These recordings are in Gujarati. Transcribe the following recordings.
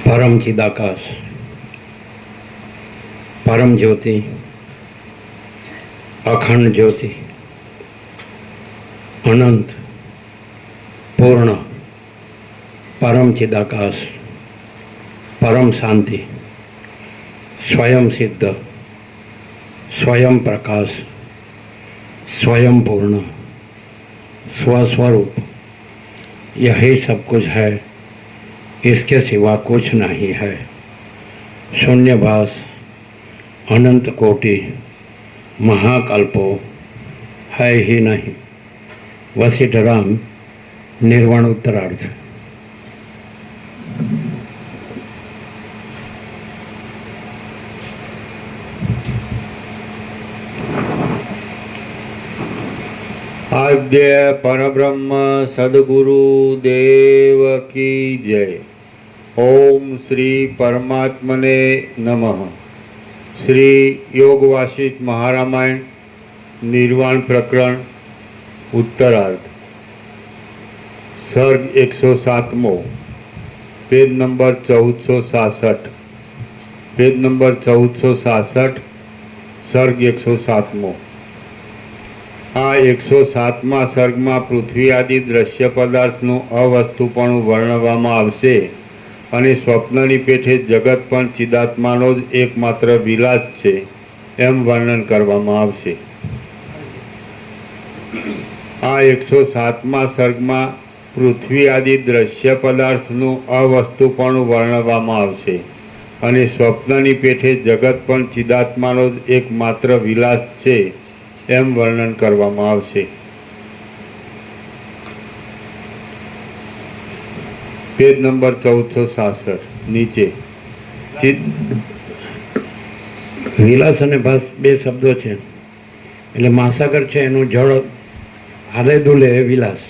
परम चिदाकाश, परम ज्योति, अखंड ज्योति, अनंत पूर्ण परम चिदाकाश, परम शांति, स्वयं सिद्ध, स्वयं प्रकाश, स्वयं पूर्ण, स्वस्वरूप, यही सब कुछ है, इसके सिवा कुछ नहीं है। शून्यभास, अनंत कोटि, महाकल्पो है ही नहीं। वशिष्ठराम, निर्वाण उत्तरार्थ। आद्य परब्रह्म सद्गुरु देव की जय। ओम श्री परमात्मने नमः। श्री योग वासिष्ठ महारामायण निर्वाण प्रकरण उत्तरार्ध, सर्ग 107मो, पेज नंबर 1466, पेज नंबर 1466, सर्ग 107मो। આ 107મા સર્ગમાં પૃથ્વી આદિ દ્રશ્ય પદાર્થનું અવસ્તુપણું વર્ણવવામાં આવશે અને સ્વપ્નની પેઠે જગત પણ ચિદાત્માનો જ એકમાત્ર વિલાસ છે એમ વર્ણન કરવામાં આવશે। આ 107મા સર્ગમાં પૃથ્વી આદિ દ્રશ્ય પદાર્થનું અવસ્તુપણું વર્ણવવામાં આવશે અને સ્વપ્નની પેઠે જગત પણ ચિદાત્માનો જ એકમાત્ર વિલાસ છે એમ વર્ણન કરવામાં આવશે। પેજ નંબર 1466 નીચે વિલાસ અને ભાસ બે શબ્દો છે, એટલે મહાસાગર છે એનું જળ હાલે દુલે વિલાસ,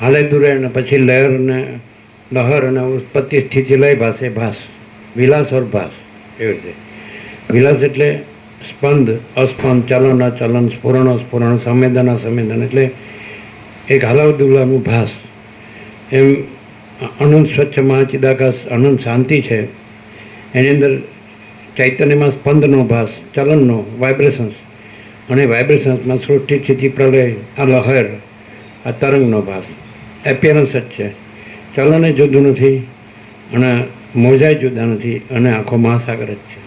હાલે દુલે અને પછી લહેર અને લહર અને ઉત્પત્તિ સ્થિતિ લય ભાષે ભાસ, વિલાસ ઓર ભાસ એવી રીતે। વિલાસ એટલે સ્પંદ અસ્પંદ, ચલન અચલન, સ્ફુરણ અસ્ફુરણ, સંવેદન અસંવેદન, એટલે એક હાલાવદુલાનું ભાસ। એમ અનંત સ્વચ્છ મહાચિદાકાશ અનંત શાંતિ છે, એની અંદર ચૈતન્યમાં સ્પંદનો ભાસ, ચલનનો વાઇબ્રેશન્સ, અને વાઇબ્રેશન્સમાં સૃષ્ટિ સ્થિતિ પ્રલય, આ લહેર, આ તરંગનો ભાસ। એપિયરન્સ જ છે, ચલન જુદું નથી અને મોજાય જુદા નથી, અને આખો મહાસાગર જ છે,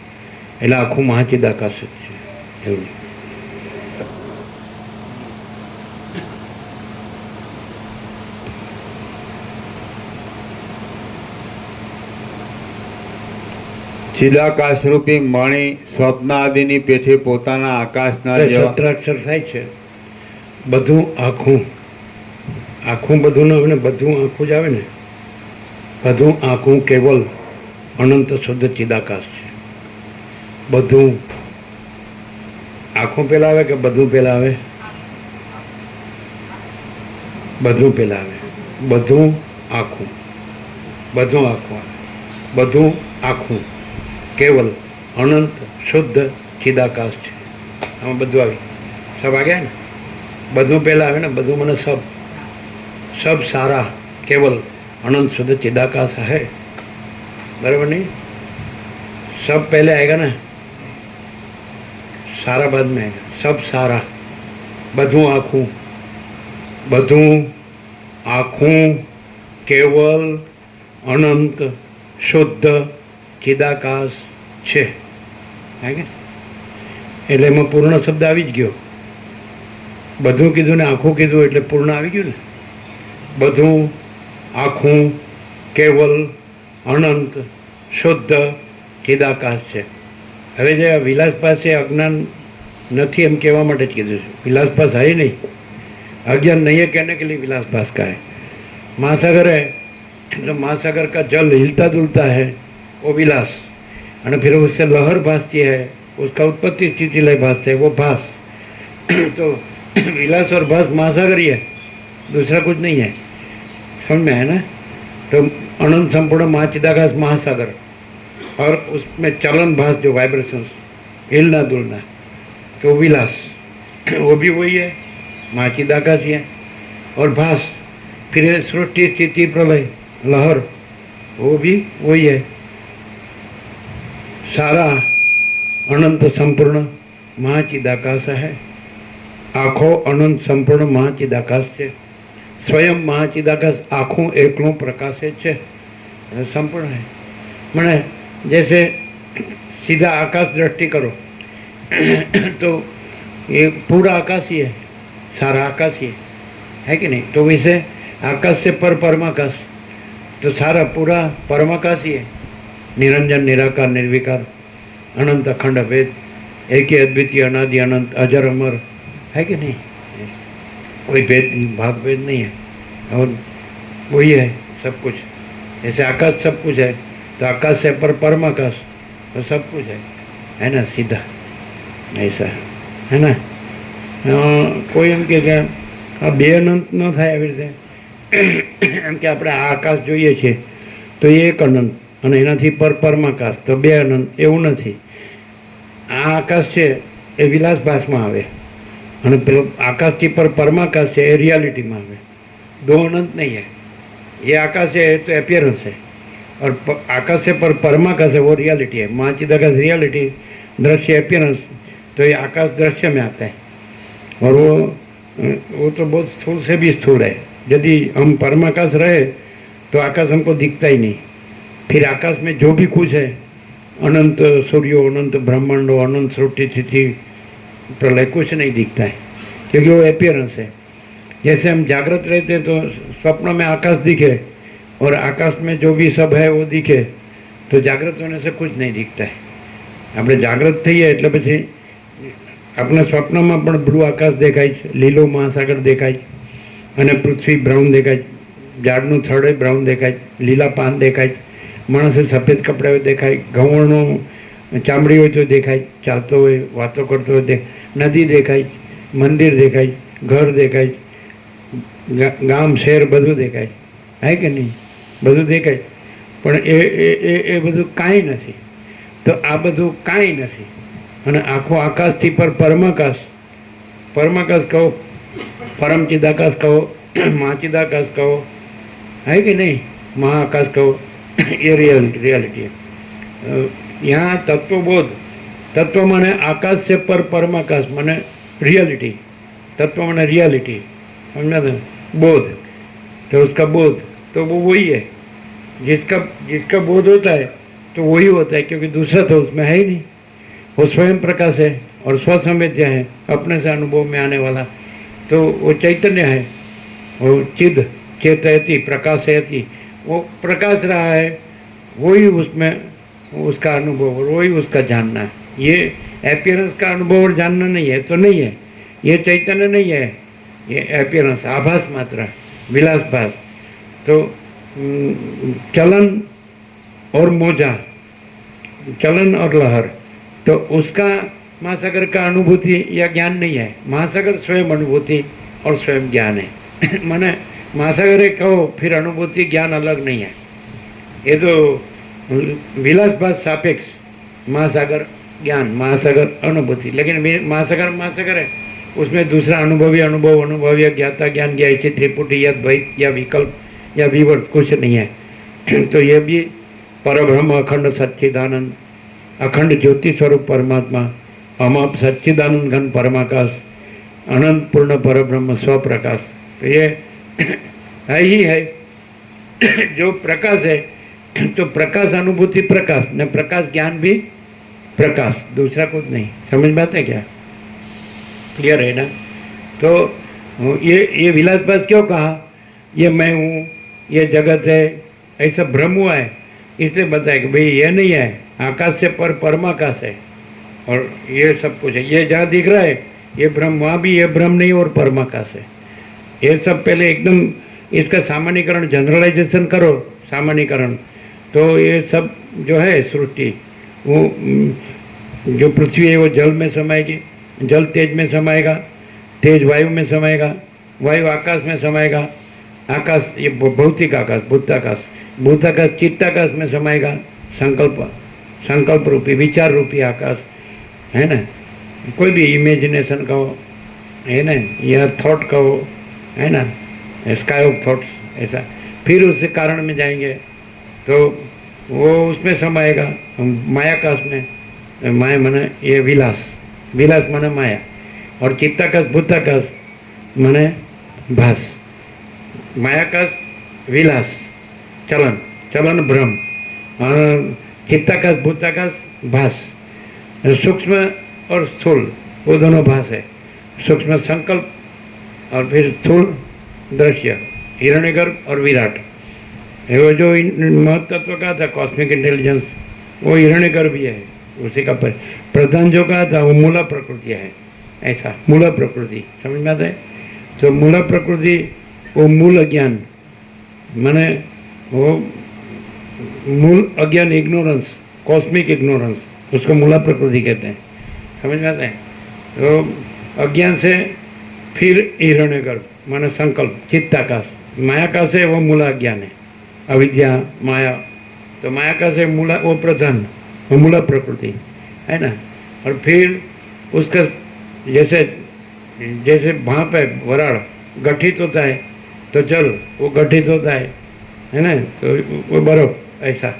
એટલે આખું મહાચિદાકાશ જ છે એવું। ચિદાકાશરૂપી મણિ સ્વપ્ન આદિની પેઠે પોતાના આકાશના જેવા સત્રાક્ષર થાય છે, બધું આખું આખું બધું ન આવે ને, બધું આખું જ આવે ને, બધું આખું કેવલ અનંત શુદ્ધ ચિદાકાશ છે। બધું આખું પહેલાં આવે કે બધું પહેલાં આવે? બધું પહેલાં આવે, બધું આખું, બધું આખું આવે, બધું આખું કેવલ અનંત શુદ્ધ ચિદાકાશ છે। આમાં બધું આવી સબ આ ગયા ને, બધું પહેલાં આવે ને, બધું મને સબ સારા કેવલ अनंत शुद्ध चिदाकाश है, बराबर नहीं? सब पहले आएगा ना, सारा बाद में आएगा, सब सारा, बधु आँखों केवल अनंत शुद्ध चिदाकाश है क्या? એટલે એમાં પૂર્ણ શબ્દ આવી જ ગયો। બધું કીધું ને આખું કીધું એટલે પૂર્ણ આવી ગયું ને। બધું આખું કેવલ અનંત શુદ્ધ ચિદાકાશ છે। હવે જે વિલાસ પાસે અજ્ઞાન નથી એમ કહેવા માટે જ કીધું છે। विलास पास है ही नहीं, अज्ञान नहीं है कहने के लिए विलास पास का है। महासागर है तो महासागर का जल हिलता डुलता है वो विलास, और फिर उससे लहर भासती है, उसका उत्पत्ति स्थिति लय भासते है वो भास। तो विलास और भास महासागर ही है, दूसरा कुछ नहीं है। समझ में है ना? तो अनंत संपूर्ण महाचिदाकाश महासागर, और उसमें चलन भास जो वाइब्रेशंस, हिलना डुलना, तो विलास वो भी वही है, महाचिदाकाश ही है। और भास फिर सृष्टि स्थिति प्रलय लहर, वो भी वही है, सारा अनंत संपूर्ण महाचिदाकाश है। आखो अनंत संपूर्ण महाचिदाकाश है। स्वयं महाचिदाकाश आखों एकलों प्रकाशे छे, संपूर्ण है। मैंने जैसे सीधा आकाश दृष्टि करो तो ये पूरा आकाश ही है, सारा आकाश ही है कि नहीं। तो वैसे आकाश से पर परमाकाश, तो सारा पूरा परमाकाश ही है। निरंजन निराकार निर्विकार अनंत अखंड भेद, एक ही अद्वितीय अनादि अनंत अजर अमर है कि नहीं। कोई भेद भाग भेद नहीं है, और वही है सब कुछ। जैसे आकाश सब कुछ है, तो आकाश से पर परमाकाश तो सब कुछ है ना, सीधा ऐसा है ना। કોઈ એમ કે આ બે અનંત ન થાય એવી રીતે, એમ કે આપણે આ આકાશ જોઈએ છીએ તો એ એક અનંત અને એનાથી પર પરમાકાશ તો બે અનંત, એવું નથી। આ આકાશ છે એ વિલાસભાસમાં આવે અને પેલો આકાશથી પર પરમાકાશ છે એ રિયાલિટીમાં આવે। दो अनंत नहीं है। ये आकाश है तो अपियरेंस है, और आकाश से पर परमाकाश है वो रियलिटी है। महाचिदाकाश रियलिटी, दृश्य अपियरेंस, तो ये आकाश दृश्य में आता है। और वो तो बहुत स्थूल से भी स्थूल है। यदि हम परमाकाश रहे तो आकाश हमको दिखता ही नहीं। फिर आकाश में जो भी कुछ है, अनंत सूर्यो, अनंत ब्रह्मांडो, अनंत सृष्टि स्थिति प्रलय, कुछ नहीं दिखता है, क्योंकि वो अपियरेंस है। जैसे हम जागृत रहते हैं तो स्वप्न में आकाश दिखे और आकाश में जो भी सब है वो दिखे, तो जागृत होने से कुछ नहीं दिखता है। આપણે જાગૃત થઈએ એટલે પછી આપણા સ્વપ્નમાં પણ બ્લુ આકાશ દેખાય છે, લીલો મહાસાગર દેખાય છે, અને પૃથ્વી બ્રાઉન દેખાય છે, ઝાડનું થડે બ્રાઉન દેખાય છે, લીલા પાન દેખાય છે, માણસે સફેદ કપડા હોય દેખાય, ઘઉંનો ચામડી હોય તો દેખાય, ચાલતો હોય વાતો કરતો હોય નદી દેખાય, મંદિર દેખાય, ઘર દેખાય, ગામ શહેર બધું દેખાય, હે કે નહીં, બધું દેખાય। પણ એ બધું કાંઈ નથી। તો આ બધું કાંઈ નથી, અને આખો આકાશથી પર પરમાકાશ, પરમાકાશ કહો, પરમચિદાકાશ કહો, महाचिदाकाश कहो, है कि नहीं, महाआकाश कहो, ये रियलिटी है। यहाँ तत्वबोध, तत्व माने आकाश से पर परमाकाश माने रियलिटी, तत्व माने रियलिटी, समझा था। बोध तो उसका बोध तो वो वही है, जिसका बोध होता है तो वही होता है, क्योंकि दूसरा तो उसमें है ही नहीं। वो स्वयं प्रकाश है और स्वसंवेद्य है, अपने से अनुभव में आने वाला, तो वो चैतन्य है, वो चिद चेतयति प्रकाशयति, वो प्रकाश रहा है, वही उसमें उसका अनुभव और वही उसका जानना है। ये एपियरेंस का अनुभव और जानना नहीं है, तो नहीं है, ये चैतन्य नहीं है, ये एपियरेंस आभास मात्र है, विलासभास। तो चलन और मोजा, चलन और लहर, तो उसका महासागर का अनुभूति या ज्ञान नहीं है। महासागर स्वयं अनुभूति और स्वयं ज्ञान है। माने महासागर कहो फिर अनुभूति ज्ञान अलग नहीं है, ये तो विलासभास सापेक्ष, महासागर ज्ञान, महासागर अनुभूति। लेकिन महासागर महासागर है, उसमें दूसरा अनुभवी अनुभव, अनुभवी ज्ञाता ज्ञान ज्ञाय त्रिपुटी या द्वैत या विकल्प या विवर्त कुछ नहीं है। तो ये भी परब्रह्म अखंड सच्चिदानंद, अखंड ज्योति स्वरूप परमात्मा, अमाप सच्चिदानंद घन परमाकाश, अनंत पूर्ण परब्रह्म स्वप्रकाश, तो ये है ही है जो प्रकाश है। तो प्रकाश अनुभूति प्रकाश न, प्रकाश ज्ञान भी प्रकाश, दूसरा कुछ नहीं। समझ में आता है क्या? क्लियर है ना? तो ये विलासभास क्यों कहा, ये मैं हूँ, ये जगत है, ऐसा भ्रम हुआ है, इसलिए बताया कि भाई ये नहीं है, आकाश से पर परमाकाश है और ये सब कुछ है। ये जहाँ दिख रहा है ये भ्रम, वहाँ भी ये भ्रम नहीं और परमाकाश है। ये सब पहले एकदम इसका सामान्यकरण, जनरलाइजेशन करो, सामान्यकरण, तो ये सब जो है सृष्टि, वो जो पृथ्वी है वो जल में समाएगी, जल तेज में समाएगा, तेज वायु में समाएगा, वायु आकाश में समाएगा, आकाश ये भौतिक आकाश, भूताकाश, भूताकाश चित्ताकाश में समाएगा, संकल्प रूपी विचार रूपी आकाश है ना, कोई भी इमेजिनेशन कहो है ना, या थॉट कहो है ना, स्काई ऑफ थॉट्स ऐसा। फिर उससे कारण में जाएंगे तो वो उसमें समाएगा, मायाकाश में। माया माने ये विलास, विलास माने माया, और चित्ताकाश भूताकाश माने भास। मायाकाश विलास, चलन, चलन भ्रम, और चित्ताकाश भूताकाश भास। सूक्ष्म और स्थूल वो दोनों भास है। सूक्ष्म संकल्प और फिर स्थूल दृश्य, हिरण्यगर्भ और विराट। वो जो महत्त्व का था कॉस्मिक इंटेलिजेंस, वो हिरण्यगर्भ ही है। उसी का प्रधान जो कहा था वो मूला प्रकृति है। ऐसा मूला प्रकृति समझ में आता है। तो मूला प्रकृति वो मूल अज्ञान माने वो मूल अज्ञान, इग्नोरेंस, कॉस्मिक इग्नोरेंस, उसको मूला प्रकृति कहते हैं। समझ में आता है। तो अज्ञान से फिर हिरण्यगर्भ माने संकल्प, चित्ताकाश। मायाकाश है वो मूला अज्ञान है, अविद्या माया। तो मायाकाश है मूला, वो प्रधान, वो मूला प्रकृति है ना। और फिर उसका जैसे जैसे भाप है, वराड़ गठित होता है तो जल वो गठित होता है ना। तो वो बर्फ ऐसा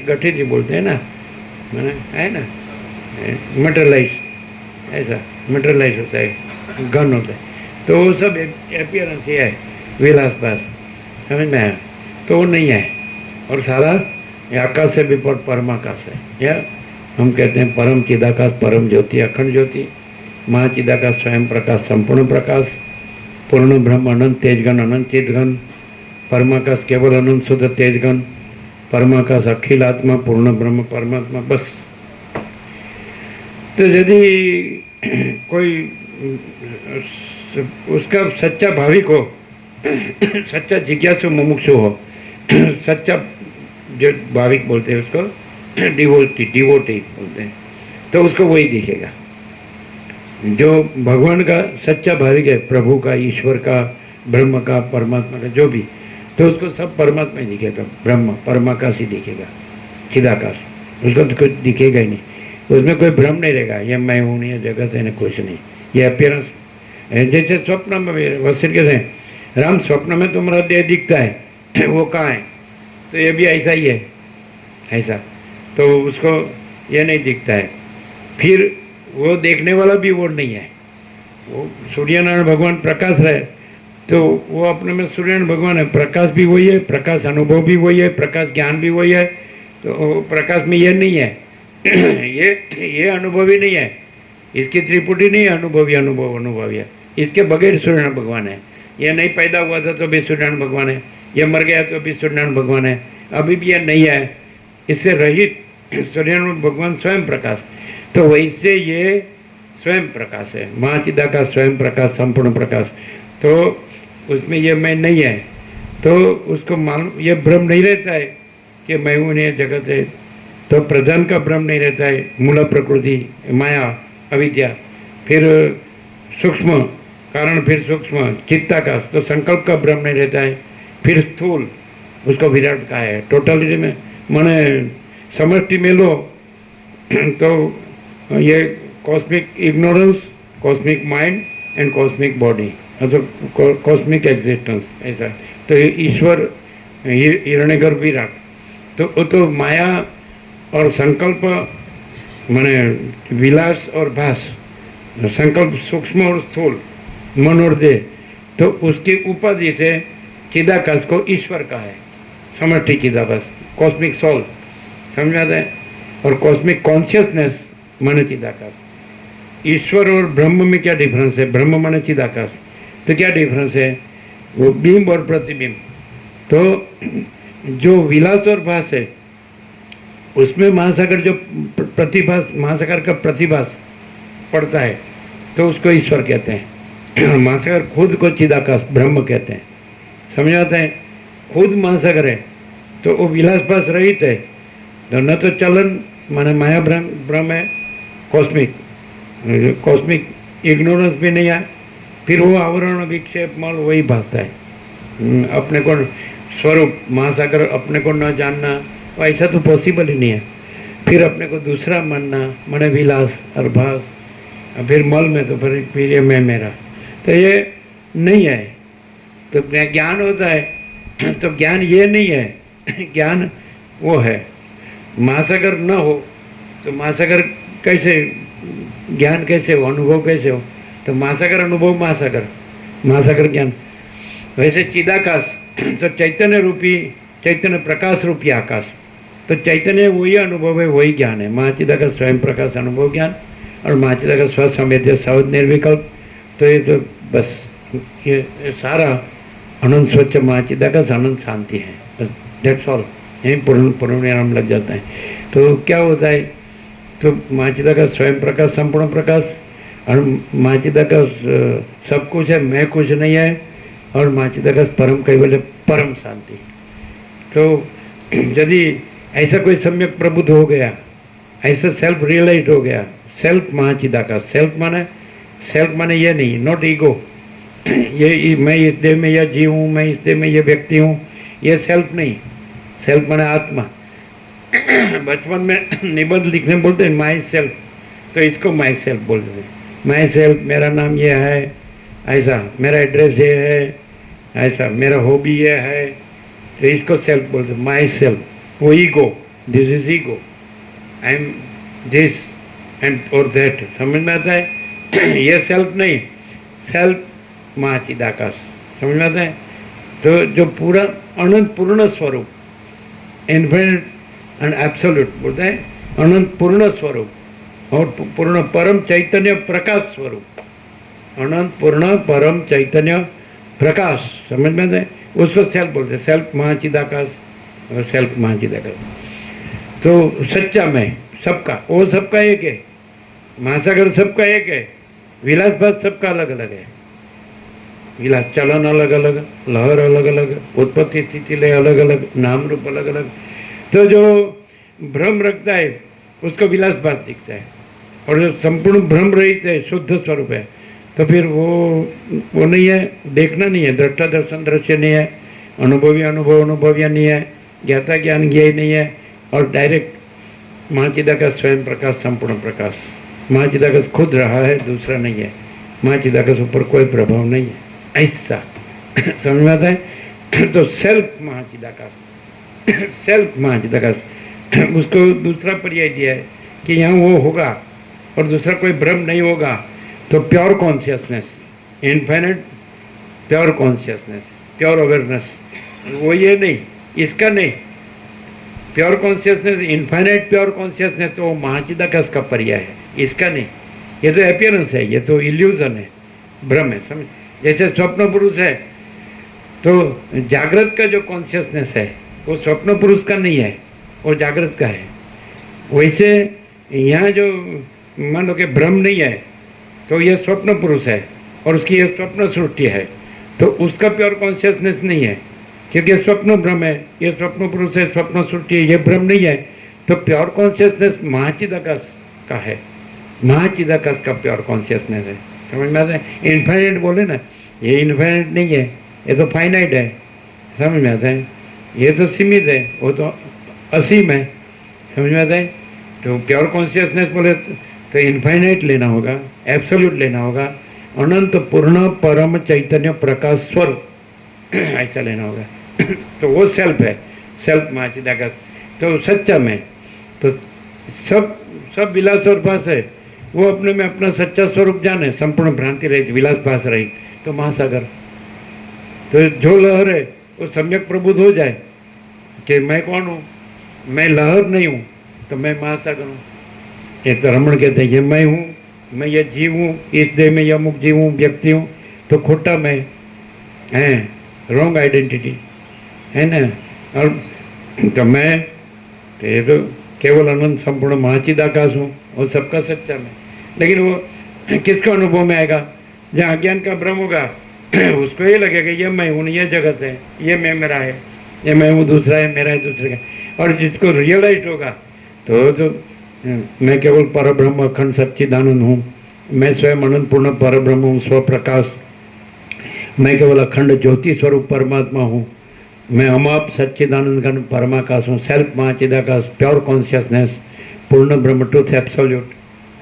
गठित ही बोलते हैं ना, मैंने है ना, मटेरियलाइज, ऐसा मटेरियलाइज होता है, घन होता है। तो वो सब एपियरेंस ही है, विलासभास। समझ में आया। तो वो नहीं है। और सारा आकाश से भी परमाकाश है, या हम कहते हैं परम चिदाकाश, परम ज्योति, अखंड ज्योति, महाचिदाकाश, स्वयं प्रकाश, संपूर्ण प्रकाश, पूर्ण ब्रह्म, अनंत तेजगन, अनंत चिदगन, परमाकाश केवल अनंत शुद्ध तेजगन, परमाकाश अखिल आत्मा, पूर्ण ब्रह्म परमात्मा। बस। तो यदि कोई उसका सच्चा भाविक हो, सच्चा जिज्ञासु मुमुक्षु हो, सच्चा जो भाविक बोलते हैं उसको डिवोटी बोलते हैं, तो उसको वही दिखेगा। जो भगवान का सच्चा भाविक है, प्रभु का, ईश्वर का, ब्रह्म का, परमात्मा का, जो भी, तो उसको सब परमात्मा ही दिखेगा, ब्रह्म परमाकाश ही दिखेगा, चिदाकाश। उसको तो कुछ दिखेगा ही नहीं, उसमें कोई भ्रम नहीं रहेगा, ये मैं हूँ, ये जगत है, कुछ नहीं। ये अपीयरेंस जैसे स्वप्न में वशिष्ठ कहते हैं, राम स्वप्न में तुम्हारा देह दिखता है, वो कहाँ है? तो ये भी ऐसा ही है, ऐसा। तो उसको ये नहीं दिखता है। फिर वो देखने वाला भी वो नहीं है। वो सूर्यनारायण भगवान प्रकाश रहे, तो वो अपने में सूर्यनारायण भगवान है, प्रकाश भी वही है, प्रकाश अनुभव भी वही है, प्रकाश ज्ञान भी वही है। तो प्रकाश में ये नहीं है, ये अनुभवी नहीं है, इसकी त्रिपुटी नहीं है, अनुभवी अनुभवी है। इसके बगैर सूर्यनारायण भगवान है। ये नहीं पैदा हुआ था तो भी सूर्यनारायण भगवान है, ये मर गया तो भी सूर्यनारायण भगवान है, अभी भी ये नहीं है, इससे रहित सूर्यनारायण भगवान स्वयं प्रकाश। तो वैसे ये स्वयं प्रकाश है, महाचिदाकाश, स्वयं प्रकाश, संपूर्ण प्रकाश। तो उसमें ये मैं नहीं है, तो उसको मालूम, ये भ्रम नहीं रहता है कि मैं हूँ, ये जगत है। तो प्रधान का भ्रम नहीं रहता है, मूला प्रकृति, माया, अविद्या, फिर सूक्ष्म कारण, फिर सूक्ष्म चित्ताकाश, तो संकल्प का भ्रम नहीं रहता है। फिर स्थूल, उसको विराट का है। टोटलिटी में माने समष्टि में लो तो ये cosmic ignorance, cosmic mind and cosmic body, मतलब कॉस्मिक एग्जिस्टेंस, ऐसा। तो ईश्वर हिरण्यगर्भ विराट, तो माया और संकल्प माने विलास और भास, संकल्प सूक्ष्म और स्थूल, मन और देह, तो उसकी उपाधि से चिदाकाश को ईश्वर का है, समष्टि चिदाकाश, कॉस्मिक सोल, समझ आता है। और कॉस्मिक कॉन्शियसनेस माने चिदाकाश। ईश्वर और ब्रह्म में क्या डिफरेंस है? ब्रह्म माने चिदाकाश, तो क्या डिफरेंस है? वो बिंब और प्रतिबिंब। तो जो विलास और भास है उसमें महासागर जो प्रतिभास, महासागर का प्रतिभास पड़ता है तो उसको ईश्वर कहते हैं। महासागर खुद को चिदाकाश ब्रह्म कहते हैं, समझ आता है। खुद महासागर है तो वो विलासभास रहित है, तो न तो चलन माने माया ब्रह्म है, कॉस्मिक इग्नोरेंस भी नहीं है, फिर वो आवरण विक्षेप मल वही भासता है। अपने को स्वरूप महासागर अपने को न जानना, ऐसा तो पॉसिबल ही नहीं है। फिर अपने को दूसरा मानना माने विलास और भास, फिर मल में तो फिर ये मैं मेरा, तो ये नहीं है। तो ज्ञान होता है तो ज्ञान ये नहीं है, ज्ञान वो है। महासागर न हो तो महासागर कैसे, ज्ञान कैसे हो, अनुभव कैसे हो? तो महासागर अनुभव, महासागर ज्ञान। वैसे चिदाकाश तो चैतन्य रूपी, चैतन्य प्रकाश रूपी आकाश, तो चैतन्य वही अनुभव है, वही ज्ञान है। महाचिदाकाश स्वयं प्रकाश अनुभव ज्ञान और महाचिदाकाश स्वसंवेद्य सवद निर्विकल्प। तो ये तो बस ये सारा अनंत स्वच्छ महाचिदाकाश अनंत शांति है, बस दैट्स ऑल। यहीं पूर्ण लग जाता है। तो क्या होता है, तो महाचिदाकाश स्वयं प्रकाश संपूर्ण प्रकाश और महाचिदाकाश सब कुछ है, मैं कुछ नहीं है, और महाचिदाकाश परम कैवल्य परम शांति। तो यदि ऐसा कोई सम्यक प्रबुद्ध हो गया, ऐसा सेल्फ रियलाइज हो गया, सेल्फ महाचिदाकाश, सेल्फ माने ये नहीं, नॉट ईगो, ये मैं इस देह में यह जीव हूँ, मैं इस देह में ये व्यक्ति हूँ, ये सेल्फ नहीं। सेल्फ माने आत्मा। बचपन में निबंध लिखने बोलते हैं माई सेल्फ, तो इसको माई सेल्फ बोलते हैं। माई सेल्फ, मेरा नाम ये है, ऐसा मेरा एड्रेस ये है, ऐसा मेरा हॉबी ये है, तो इसको सेल्फ बोलते हैं, माई सेल्फ। वो ego, this is ego, I am this and और दैट, समझ में आता है? ये सेल्फ नहीं, सेल्फ महाचिदाकाश, समझ में आता है? तो जो पूरा अनंत पूर्ण स्वरूप, इन्फिनिट एंड एब्सोल्यूट बोलते हैं, अनंत पूर्ण स्वरूप और पूर्ण परम चैतन्य प्रकाश स्वरूप, अनंत पूर्ण परम चैतन्य प्रकाश, समझ में आता है? उसको सेल्फ बोलते हैं, सेल्फ महाचिदाकाश और सेल्फ महाचिदाकाश। तो सच्चा मैं सबका, वो सबका एक है, महासागर सबका एक है, विलासबाद सबका अलग अलग है। विलास चलन अलग अलग, लहर अलग अलग, उत्पत्ति स्थिति लय अलग अलग, नाम रूप अलग अलग। तो जो भ्रम रखता है उसको विलासबाद दिखता है, और जो संपूर्ण भ्रम रहित है, शुद्ध स्वरूप है, तो फिर वो नहीं है, देखना नहीं है, दृष्टा दर्शन दृश्य नहीं है, अनुभवी अनुभव अनुभव्य नहीं है, ज्ञाता ज्ञान ज्ञेय नहीं है, और डायरेक्ट महाचिदाकाश स्वयं प्रकाश संपूर्ण प्रकाश। महाचिदाकाश खुद रहा है, दूसरा नहीं है। महाचिदाकाश ऊपर कोई प्रभाव नहीं है, ऐसा समझ में आता है? तो सेल्फ महाचिदाकाश, सेल्फ महाचिदाकाश, उसको दूसरा पर्याय दिया है कि यहाँ वो होगा और दूसरा कोई भ्रम नहीं होगा। तो pure consciousness, infinite pure consciousness, pure awareness, वो ये नहीं, इसका नहीं। Pure consciousness, infinite pure consciousness, तो वो महाचिदाकाश का पर्याय है, इसका नहीं। ये तो अपीयरेंस है, ये तो इल्यूजन है, भ्रम है, समझ? जैसे स्वप्न पुरुष है, तो जागृत का जो कॉन्शियसनेस है वो स्वप्न पुरुष का नहीं है, वो जागृत का है। वैसे यहाँ जो मान लो कि भ्रम नहीं है, तो ये स्वप्न पुरुष है और उसकी ये स्वप्न सृष्टि है, तो उसका प्योर कॉन्शियसनेस नहीं है, क्योंकि स्वप्न भ्रम है, ये स्वप्न पुरुष है, स्वप्न सृष्टि है, ये भ्रम नहीं है। तो प्योर कॉन्शियसनेस महाचिदाकाश का है, महाचिदाकाश का प्योर कॉन्शियसनेस है, समझ में आता है? इनफाइनाइट बोले ना, ये इनफाइनाइट नहीं है, ये तो फाइनाइट है, समझ में आता है? ये तो सीमित है, वो तो असीम है, समझ में आता है? तो प्योर कॉन्शियसनेस बोले तो इनफाइनाइट लेना होगा, एब्सोल्यूट लेना होगा, अनंत पूर्ण परम चैतन्य प्रकाश स्वरूप, ऐसा लेना होगा। तो वो सेल्फ है, सेल्फ महाचिदाकाश। तो सच्चा में तो सब विलास और भास है, वो अपने में अपना सच्चा स्वरूप जाने, संपूर्ण भ्रांति रहित, विलास भास रहित, तो महासागर। तो जो लहर है वो सम्यक प्रबुद्ध हो जाए कि मैं कौन हूँ, मैं लहर नहीं हूँ, तो मैं महासागर हूँ। ये तो रमण कहते हैं कि मैं हूँ, मैं ये जीव हूँ, इस देह में यह मुख जीव हूँ, व्यक्ति हूँ, तो खोटा मैं है, रॉन्ग आइडेंटिटी है ना। और तो मैं तो ये तो केवल अनंत संपूर्ण महाचिदाकाश हूँ, और सबका सच्चा मैं। लेकिन वो किसका अनुभव में आएगा? जहाँ अज्ञान का भ्रम होगा, उसको ये लगेगा ये मैं हूँ, ये जगत है, ये मैं मेरा है, ये मैं हूँ, दूसरा है, मेरा है, दूसरे का। और जिसको रियलाइज होगा तो मैं केवल परब्रह्म अखंड सच्चिदानंद हूँ, मैं स्वयं अनंत पूर्ण परब्रह्म हूँ, स्वप्रकाश, मैं केवल अखंड ज्योति स्वरूप परमात्मा हूँ, मैं अमाप सच्चिदानंद घन परमाकाश हूँ, सेल्फ महाचिदाकाश, प्योर कॉन्शियसनेस, पूर्ण ब्रह्म ट्रूथ एब्सोल्यूट,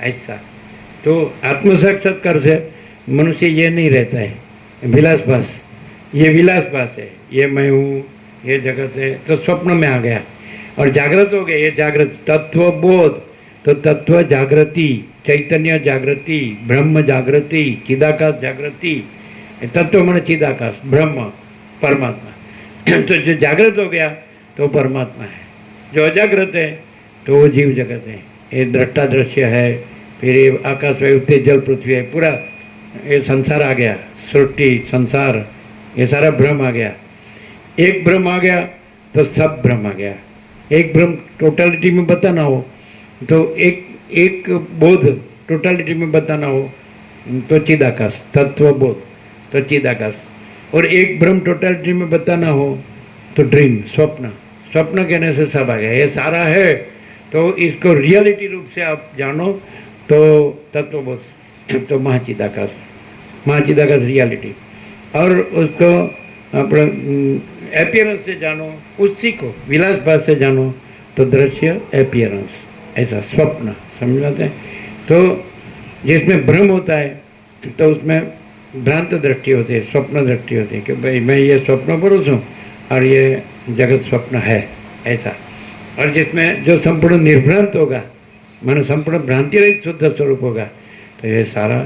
ऐसा। तो आत्म साक्षात्कार से मनुष्य ये नहीं रहता है विलासभास, ये विलासभास है, ये मैं हूँ, ये जगत है, तो स्वप्न में आ गया। और जागृत हो गया, ये जागृत तत्व बोध, तो तत्व जागृति, चैतन्य जागृति, ब्रह्म जागृति, चिदाकाश जागृति, तत्व मन चिदाकाश ब्रह्म परमात्मा। तो जो जागृत हो गया तो परमात्मा है, जो अजागृत है तो वो जीव जगत है। ये दृष्टा दृश्य है, फिर ये आकाश वायु तेज जल पृथ्वी है, पूरा ये संसार आ गया, सृष्टि संसार ये सारा ब्रह्म आ गया। एक ब्रह्म आ गया तो सब ब्रह्म आ गया। एक ब्रह्म टोटलिटी में बताना हो तो एक बोध टोटलिटी में बताना हो तो चिदाकाश, तत्व बोध तो चिदाकाश। और एक ब्रह्म टोटलिटी में बताना हो तो ड्रीम, स्वप्न, स्वप्न कहने से सब आ गया। ये सारा है तो इसको रियलिटी रूप से आप जानो तो तत्वबोध, तो महाचिदाकाश, महाचिदाकाश रियलिटी। और उसको अपने एपियरेंस से जानो, उसी को विलास भाव से जानो तो दृश्य एपियरेंस, ऐसा स्वप्न समझ पाते हैं। तो जिसमें भ्रम होता है तो उसमें भ्रांत दृष्टि होती है, स्वप्न दृष्टि होती है कि भाई मैं ये स्वप्न पुरुष हूँ और ये जगत स्वप्न है, ऐसा। और जिसमें जो संपूर्ण निर्भ्रांत होगा, मानो संपूर्ण भ्रांति रहित शुद्ध स्वरूप होगा, तो ये सारा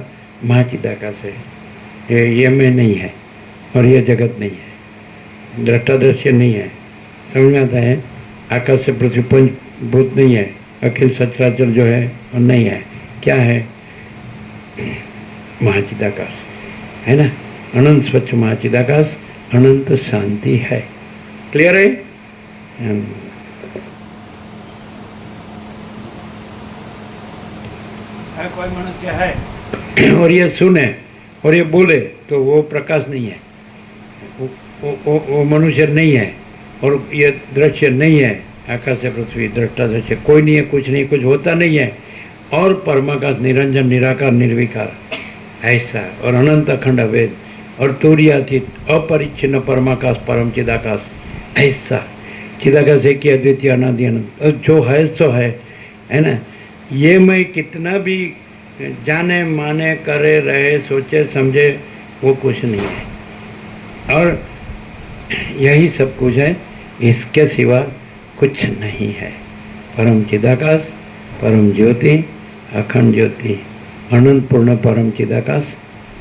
महाचिदाकाश है। ये मैं नहीं है और ये जगत नहीं है, दृष्टा दृश्य नहीं है, समझ में आता है। आकाश से पृथ्वी पंचभूत नहीं है, अखिल सचराचर जो है वो नहीं है, क्या है? महाचिदाकाश है ना, अनंत स्वच्छ महाचिदाकाश, अनंत शांति है। क्लियर है? कोई मनुष्य है और ये सुने और ये बोले तो वो प्रकाश नहीं है, वो मनुष्य नहीं है, और ये दृश्य नहीं है। आकाश से पृथ्वी दृष्टा दृश्य कोई नहीं है, कुछ नहीं, कुछ होता नहीं है। और परमाकाश निरंजन निराकार निर्विकार ऐसा, और अनंत अखंड अभेद, और तुर्यातीत अपरिच्छिन्न परमाकाश परम चिदाकाश ऐसा। चिदाकाश एक ही अद्वितीय अनादि अनंत, और जो है सो है ना। ये मैं कितना भी जाने माने करे रहे सोचे समझे वो कुछ नहीं है, और यही सब कुछ है, इसके सिवा कुछ नहीं है। परम चिदाकाश, परम ज्योति, अखंड ज्योति, अनंत पूर्ण परम चिदाकाश,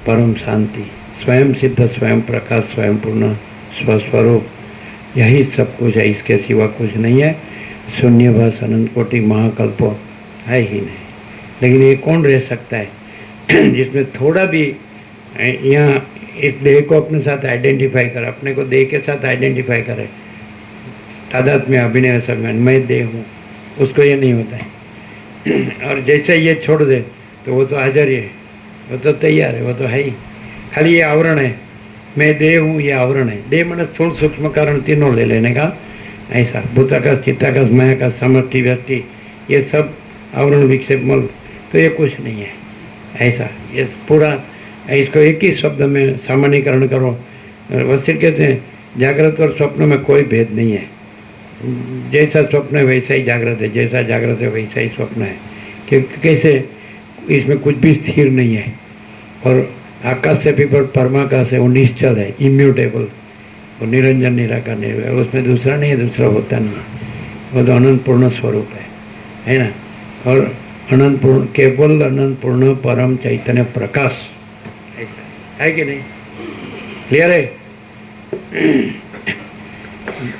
परम शांति, स्वयं सिद्ध, स्वयं प्रकाश, स्वयं पूर्ण स्वस्वरूप, यही सब कुछ है, इसके सिवा कुछ नहीं है। शून्यभास अनंत कोटि महाकल्प है ही नहीं। लेकिन ये कौन रह सकता है जिसमें थोड़ा भी यहाँ इस देह को अपने साथ आइडेंटिफाई करे, अपने को देह के साथ आइडेंटिफाई करे, तादाद में अभिनय समय मैं देह हूँ, उसको ये नहीं होता है। और जैसे ये छोड़ दे तो वो तो हाजिर ही है, वो तो तैयार है, वो तो है ही, खाली ये आवरण है। मैं देह हूँ, ये आवरण है। देह मन स्थूल सूक्ष्म कारण तीनों ले लेने का, ऐसा भूताकाश, चित्ताकाश, मायाकाश, समष्टि, व्यष्टि, ये सब आवरण विक्षेप मूल, तो ये कुछ नहीं है ऐसा। ये पूरा इसको एक ही शब्द में सामान्यकरण करो। वशिष्ठ कहते हैं जागृत और स्वप्न में कोई भेद नहीं है, जैसा स्वप्न है वैसा ही जागृत है, जैसा जागृत है वैसा ही स्वप्न है। क्योंकि कैसे इसमें कुछ भी स्थिर नहीं है। और आकाश से भी पर परमाकाश है, वो निश्चल है, इम्यूटेबल, वो निरंजन निराकार निर्वय, उसमें दूसरा नहीं है, दूसरा होता नहीं है, वो तो अनंत पूर्ण स्वरूप है ना। और अनंत पूर्ण, केवल अनंत पूर्ण परम चैतन्य प्रकाश ऐसा है कि नहीं? क्लियर है?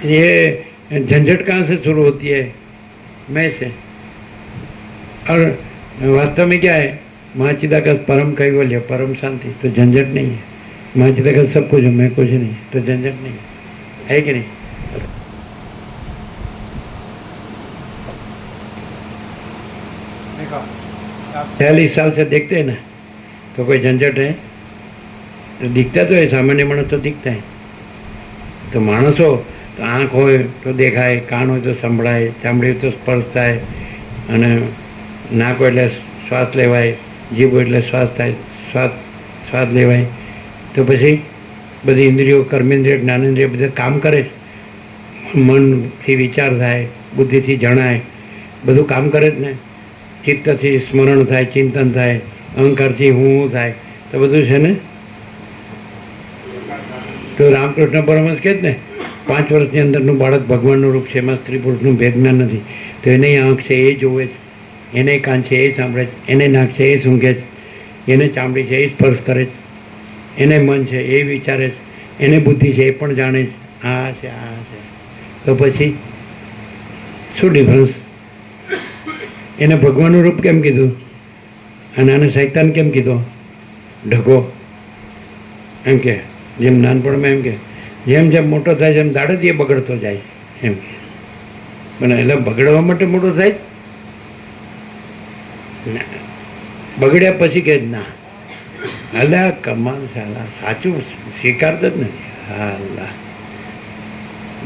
ये झंझट कहाँ से शुरू होती है? मैं से। और वास्तव में क्या है? महाचिदाकाश परम कैवल्य, परम शांति, तो झंझट नहीं है। महाचिदाकाश सब कुछ है, मैं कुछ नहीं, तो झंझट नहीं है कि नहीं? 40 साल से देखते हैं ना, तो कोई झंझट है? तो दिखता तो है, सामान्य मानस तो दिखता है। तो मानस हो तो आँख हो तो देखाय, कान हो तो संभળાય, ચામડી તો સ્પર્શ થાય, અને નાક હોય એટલે શ્વાસ લેવાય, જીભ હોય એટલે શ્વાસ થાય, સ્વાદ લેવાય। તો પછી બધી ઇન્દ્રિયો, કર્મેન્દ્રિય, જ્ઞાનેન્દ્રિય બધા કામ કરે, મનથી વિચાર થાય, બુદ્ધિથી જણાય, બધું કામ કરે જ ને। ચિત્તથી સ્મરણ થાય, ચિંતન થાય, અહંકારથી હું થાય, તો બધું છે ને। તો રામકૃષ્ણ પરમહંસ કહે જ ને 5 વર્ષની અંદરનું બાળક ભગવાનનું રૂપ છે, એમાં સ્ત્રી પુરુષનું ભેદ જ્ઞાન નથી. તો એને આંખ છે એ જોવે છે, એને કાન છે એ સાંભળે છે, એને નાક છે એ સૂંઘે છે, એને ચામડી છે એ સ્પર્શ કરે છે, એને મન છે એ વિચારે છે, એને બુદ્ધિ છે એ પણ જાણે છે. આ છે આ છે. તો પછી શું ડિફરન્સ? એને ભગવાનનું રૂપ કેમ કીધું અને આને શૈતાન કેમ કીધો? ઢગો એમ કે, જેમ નાનપણમાં એમ કે જેમ જેમ મોટો થાય છે એમ દાડે બગડતો જાય એમ કે. પણ એટલે બગડવા માટે મોટો થાય ના, બગડ્યા પછી કે ના અલા કમાલ છે, અલા સાચું સ્વીકારતા જ નથી. અલ્લા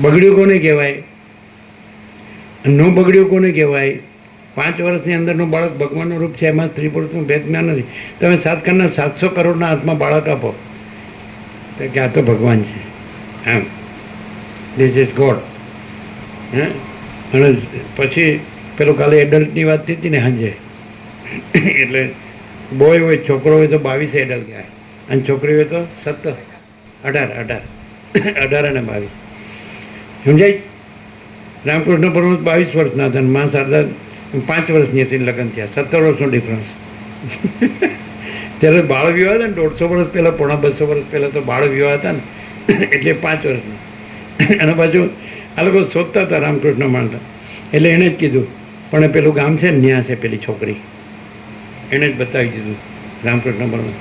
બગડ્યું કોને કહેવાય? ન બગડ્યું કોને કહેવાય? 5 વર્ષની અંદરનું બાળક ભગવાનનું રૂપ છે, એમાં સ્ત્રી પુરુષનું ભેદ જ્ઞાન નથી. તમે 700 કરોડના હાથમાં બાળક આપો તો કે આ તો ભગવાન છે, એમ ધીસ ઇઝ ગોડ. હે અને પછી પેલું કાલે એડલ્ટની વાત થઈ હતી ને સાંજે, એટલે બોય હોય છોકરો હોય તો 22 એડલ્ટ કહેવાય અને છોકરી હોય તો 17 18 અને 22 સમજાય. રામકૃષ્ણ પરમહંસ 22 વર્ષના હતા અને મા શારદા 5 વર્ષની હતી, લગ્ન થયા 17 વર્ષનો ડિફરન્સ. ત્યારે બાળ વિવાહ હતા ને 150 વર્ષ પહેલાં, પોણા 200 વર્ષ પહેલાં તો બાળ વિવાહ હતા ને, એટલે 5 વર્ષના. અને પાછું આ લોકો શોધતા હતા રામકૃષ્ણ માનતા, એટલે એણે જ કીધું પણ પેલું ગામ છે ને ત્યાં છે પેલી છોકરી, એણે જ બતાવી દીધું રામકૃષ્ણ પરમહંસ.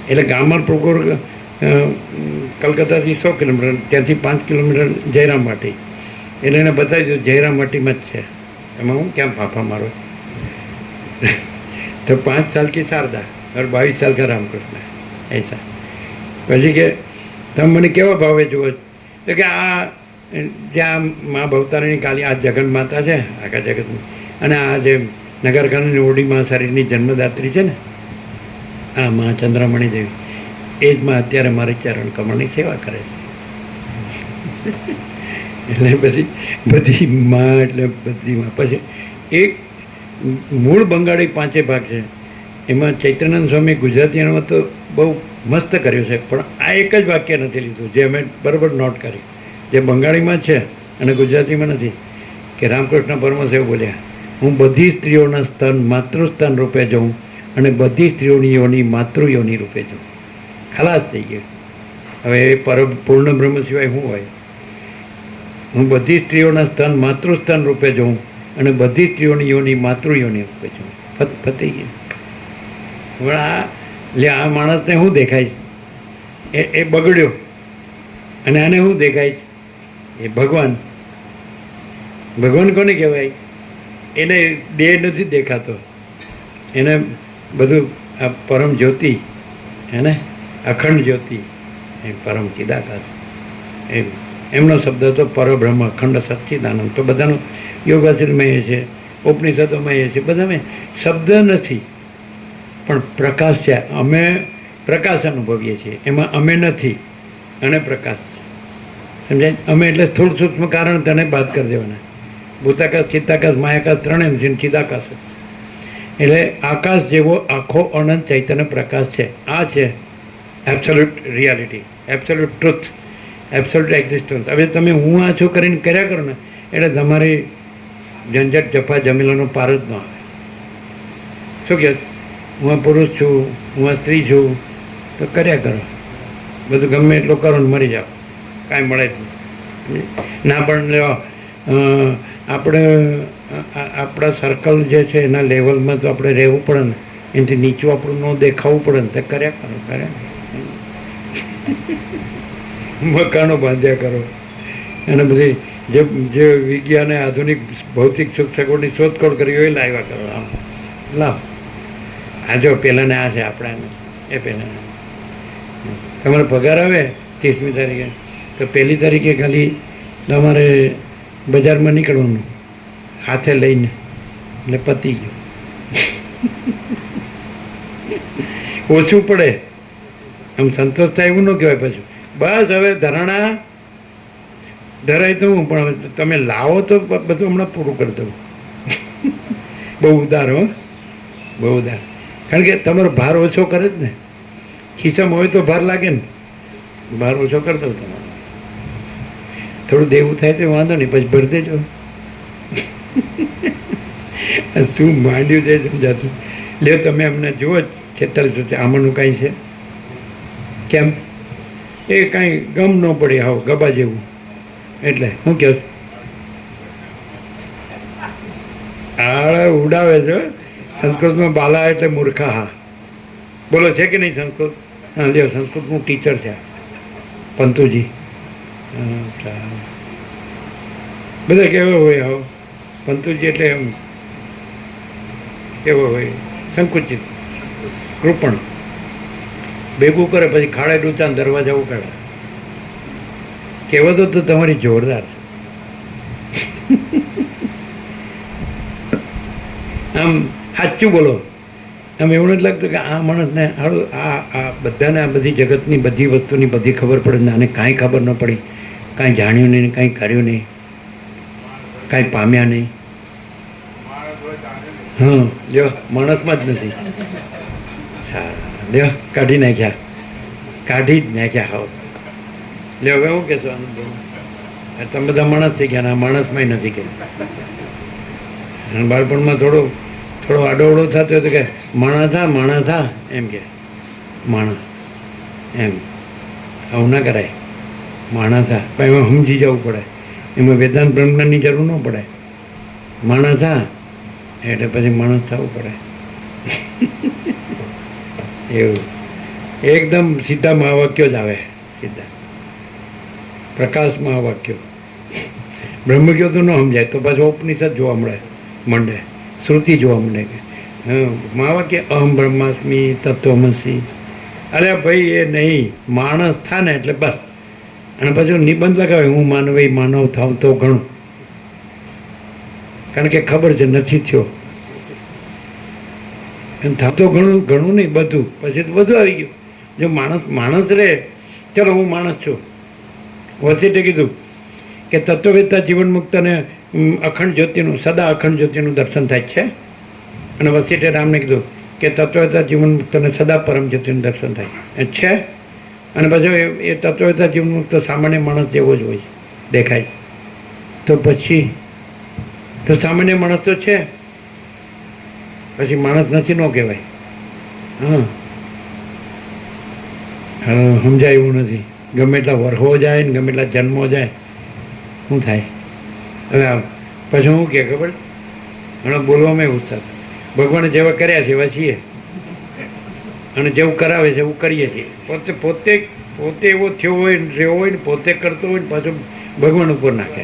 એટલે ગામમાં પ્રોપર કલકત્તાથી 100 કિલોમીટર, ત્યાંથી 5 કિલોમીટર જયરામ વાટી, એટલે એને બતાવી દીધું જયરામ વાટીમાં જ છે. એમાં હું ક્યાં ફાફા મારો? તો 5 સાલ કી શારદા और 22 साल का रामकृष्ण ऐसा. પછી કે તમે મને કેવા ભાવે જુઓ તો કે આ જ્યાં મા ભવતારીણી કાલી આ જગન માતા છે આખા જગતની, અને આ જે નગરખાનાની ઓડીમાં શરીરની જન્મદાત્રી છે ને આ મા ચંદ્રમણી દેવી, એ જ માં અત્યારે મારી ચરણ કમળની સેવા કરે છે. એટલે પછી બધી માં એટલે બધી માં. પછી એક મૂળ બંગાળી 5 ભાગ છે, એમાં ચૈત્રાનંદ સ્વામી ગુજરાતીમાં તો બહુ મસ્ત કર્યું છે, પણ આ એક જ વાક્ય નથી લીધું જે અમે બરાબર નોટ કરી, જે બંગાળીમાં છે અને ગુજરાતીમાં નથી. કે રામકૃષ્ણ પરમહંસ એવું બોલ્યા, હું બધી સ્ત્રીઓના સ્તન માતૃસ્તન રૂપે જોઉં અને બધી સ્ત્રીઓની યોની માતૃયોની રૂપે જોઉં. ખલાસ થઈ ગયું. હવે એ પૂર્ણ બ્રહ્મ સિવાય શું હોય? હું બધી સ્ત્રીઓના સ્તન માતૃસ્તન રૂપે જોઉં અને બધી સ્ત્રીઓની યોની માતૃયોની રૂપે જોઉં. ફતી ગયું. હવે આ માણસને શું દેખાય છે? એ બગડ્યો. અને આને શું દેખાય છે? એ ભગવાન. ભગવાન કોને કહેવાય? એને દેહ નથી દેખાતો, એને બધું આ પરમ જ્યોતિ, એને અખંડ જ્યોતિ, એ પરમ ચિદાકાશ, એમનો શબ્દ હતો પરબ્રહ્મ અખંડ સચ્ચિદાનંદ. તો બધાનો યોગાશ્રમમાં એ છે, ઉપનિષદોમાં એ છે, બધામાં શબ્દ નથી પણ પ્રકાશ છે. અમે પ્રકાશ અનુભવીએ છીએ, એમાં અમે નથી અને પ્રકાશ છે. સમજાય? અમે એટલે સ્થૂળ સૂક્ષ્મ કારણ તેને બાદ કરી દેવાના. ભૂતાકાશ, ચિત્તાકાશ, માયાકાશ ત્રણે નથી, ચિદાકાશ. એટલે આકાશ જેવો આખો અનંત ચૈતન્ય પ્રકાશ છે. આ છે absolute reality, absolute truth, absolute existence. હવે તમે હું આ છું કરીને કર્યા કરો ને એટલે તમારી ઝંઝટ જફા જમીલોનો પાર જ ન આવે. શું કહે? હું આ પુરુષ છું, હું આ સ્ત્રી છું, તો કર્યા કરો, બધું ગમે એટલું કરો ને મરી જાઓ, કાંઈ મળે જ નહીં. ના પણ લ્યો આપણે આપણા સર્કલ જે છે એના લેવલમાં તો આપણે રહેવું પડે ને, એનાથી નીચું આપણું ન દેખાવું પડે ને, તો કર્યા કરો, કર્યા મકાનો બાંધ્યા કરો અને બધી જે વિજ્ઞાને આધુનિક ભૌતિક સુખ સગવડની શોધખોળ કરી હોય એ લાવ્યા કરો. આમ લાવ, આ જો પહેલાંને આ છે આપણાને, એ પહેલાં તમારે પગાર આવે 30મી તારીખે, તો 1લી તારીખે ખાલી તમારે બજારમાં નીકળવાનું હાથે લઈને, એટલે પતી ગયું. ઓછું પડે આમ સંતોષ થાય એવું ન કહેવાય. પાછું બસ હવે ધરાણા ધરાય તો હું, પણ હવે તમે લાવો તો બધું હમણાં પૂરું કરી દઉં. બહુ ઉદાર હો, બહુ ઉદાર. કારણ કે તમારો ભાર ઓછો કરે જ ને, ખિસ્સામાં હોય તો ભાર લાગે ને, ભાર ઓછો કરી દઉં તમારો. થોડું દેવું થાય તો વાંધો નહીં, પછી ભરી દેજો. શું માંડ્યું છે સમજાતું. લ્યો તમે અમને જુઓ 46 આમાંનું કાંઈ છે કેમ? એ કાંઈ ગમ ન પડે, હાવ ગબા જેવું. એટલે હું કહું આળા ઉડાવે છે. સંસ્કૃતમાં બાલા એટલે મૂર્ખા. હા બોલો, છે કે નહીં સંસ્કૃત? હા લ્યો, સંસ્કૃતનું ટીચર છે પંતુજી. બધા કેવો હોય આવો પંતુજી એટલે એમ કેવો હોય? સંકુચિત, કૃપણ, ભેગું કરે પછી ખાડે ડૂચાને દરવાજા ઉકાળે. કહેવતો તો તમારી જોરદાર. આમ સાચું બોલો. આમ એવું નથી લાગતું કે આ માણસને હાડું આ બધાને આ બધી જગતની બધી વસ્તુની બધી ખબર પડે ને આને કાંઈ ખબર ન પડી, કાંઈ જાણ્યું નહીં, કાંઈ કર્યું નહીં, કાંઈ પામ્યા નહીં. હા લ્યો, માણસમાં જ નથી. હા લ્યો, કાઢી નાખ્યા, કાઢી જ નાખ્યા. હાવ લ્યો, હવે હું કહેશો આનંદ? તમે બધા માણસ થઈ ગયા ને આ માણસમાંય નથી કે. બાળપણમાં થોડો આડોઅવડો થતો હતો કે માણા થા એમ કે માણા એમ. આવું ના કરાય. માણા થા પણ એમાં સમજી જવું પડે. એમાં વેદાંત બ્રહ્મજ્ઞાનની જરૂર ન પડે. માણા થા એટલે પછી માણસ થવું પડે. એવું એકદમ સીધા મહાવાક્યો જ આવે, સીધા પ્રકાશ મહાવાક્યો. બ્રહ્મજ્ઞો તો ન સમજાય તો પાછું ઉપનિષદ જોવા માંડે, શ્રુતિ જોવા માંડે કે મહાવાક્ય અહમ બ્રહ્માસ્મિ તત્વમસી. અરે ભાઈ એ નહીં, માણસ થા ને એટલે બસ. અને પછી નિબંધ લગાવે હું માનવ થાઉં તો ઘણું, કારણ કે ખબર છે નથી થયો. થતો ઘણું નહીં, બધું પછી બધું આવી ગયું. જો માણસ રહે, ચલો હું માણસ છું. વસીટે કીધું કે તત્વવેદતા જીવન મુક્ત અને અખંડ જ્યોતિનું, સદા અખંડ જ્યોતિનું દર્શન થાય છે. અને વસીટે રામને કીધું કે તત્વવેદતા જીવન મુક્ત અને સદા પરમ જ્યોતિનું દર્શન થાય છે. અને પછી એ તત્વવેદતા જીવન મુક્ત સામાન્ય માણસ જેવો જ હોય, દેખાય. તો પછી તો સામાન્ય માણસ તો છે, પછી માણસ નથી ન કહેવાય. હા સમજાય એવું નથી. ગમે એટલા વર્ષો જાય ને ગમે એટલા જન્મો જાય, શું થાય? હવે પછી શું કહે ખબર? હમણાં બોલવામાં એવું થાય, ભગવાને જેવા કર્યા છે એવા છીએ, અને જેવું કરાવે છે એવું કરીએ છીએ. પોતે એવો થયો હોય ને રહ્યો હોય ને પોતે કરતો હોય ને પાછું ભગવાન ઉપર નાખે.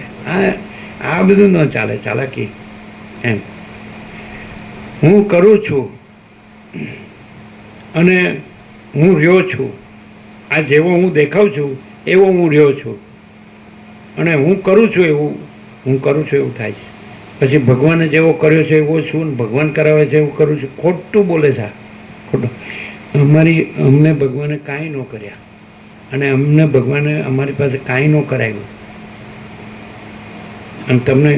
આ બધું ન ચાલે, ચાલાકી. એમ હું કરું છું અને હું રહ્યો છું. આ જેવો હું દેખાઉં છું એવો હું રહ્યો છું, અને હું કરું છું એવું થાય છે. પછી ભગવાને જેવો કર્યો છે એવો છું ને ભગવાન કરાવે છે એવું કરું છું. ખોટું બોલે છે, ખોટું. અમને ભગવાને કાંઈ ન કર્યા, અને અમને ભગવાને અમારી પાસે કાંઈ ન કરાવ્યું, અને તમને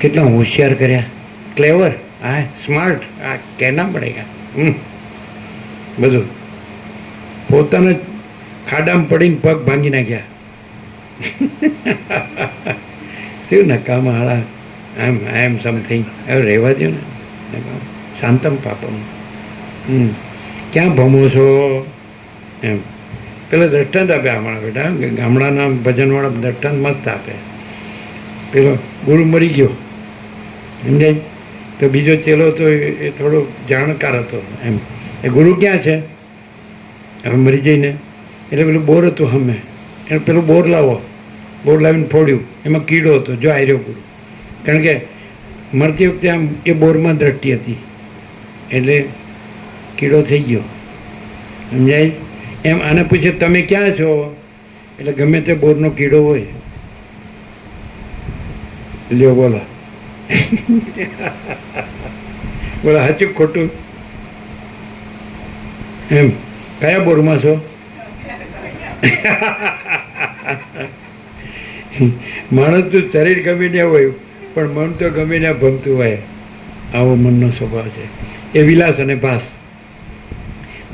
કેટલા હોશિયાર કર્યા, ક્લેવર, હા સ્માર્ટ, આ કહેના પડેગા. બધું પોતાના ખાડામાં પડીને પગ ભાંગી નાખ્યા. શું નકામા હાળા. આઈ એમ સમથિંગ. હવે રહેવા દો ને, શાંતમ પાપમ. ક્યાં ભમો છો એમ. પેલા દ્રષ્ટાંત આપે અમારા બેટા, ગામડાના ભજનવાળા દ્રષ્ટાંત મસ્ત આપે. પેલો ગુરુ મરી ગયો સમજાય, તો બીજો ચેલો તો એ થોડો જાણકાર હતો એમ. એ ગુરુ ક્યાં છે? હવે મરી જઈને એટલે પેલું બોર હતું અમે, એને પેલું બોર લાવીને ફોડ્યું. એમાં કીડો હતો, જો આર્યો ગુરુ. કારણ કે મરતી વખતે આમ એ બોરમાં દ્રષ્ટિ હતી એટલે કીડો થઈ ગયો સમજાય. એમ આને પૂછે તમે ક્યાં છો, એટલે ગમે તે બોરનો કીડો હોય. લ્યો બોલો બોલો સાચું ખોટું? એમ કયા બોરમાં છો? માણસ તો શરીર ગમે ત્યાં હોય પણ મન તો ગમે ત્યાં ભમતું હોય. આવો મનનો સ્વભાવ છે. એ વિલાસ અને ભાસ.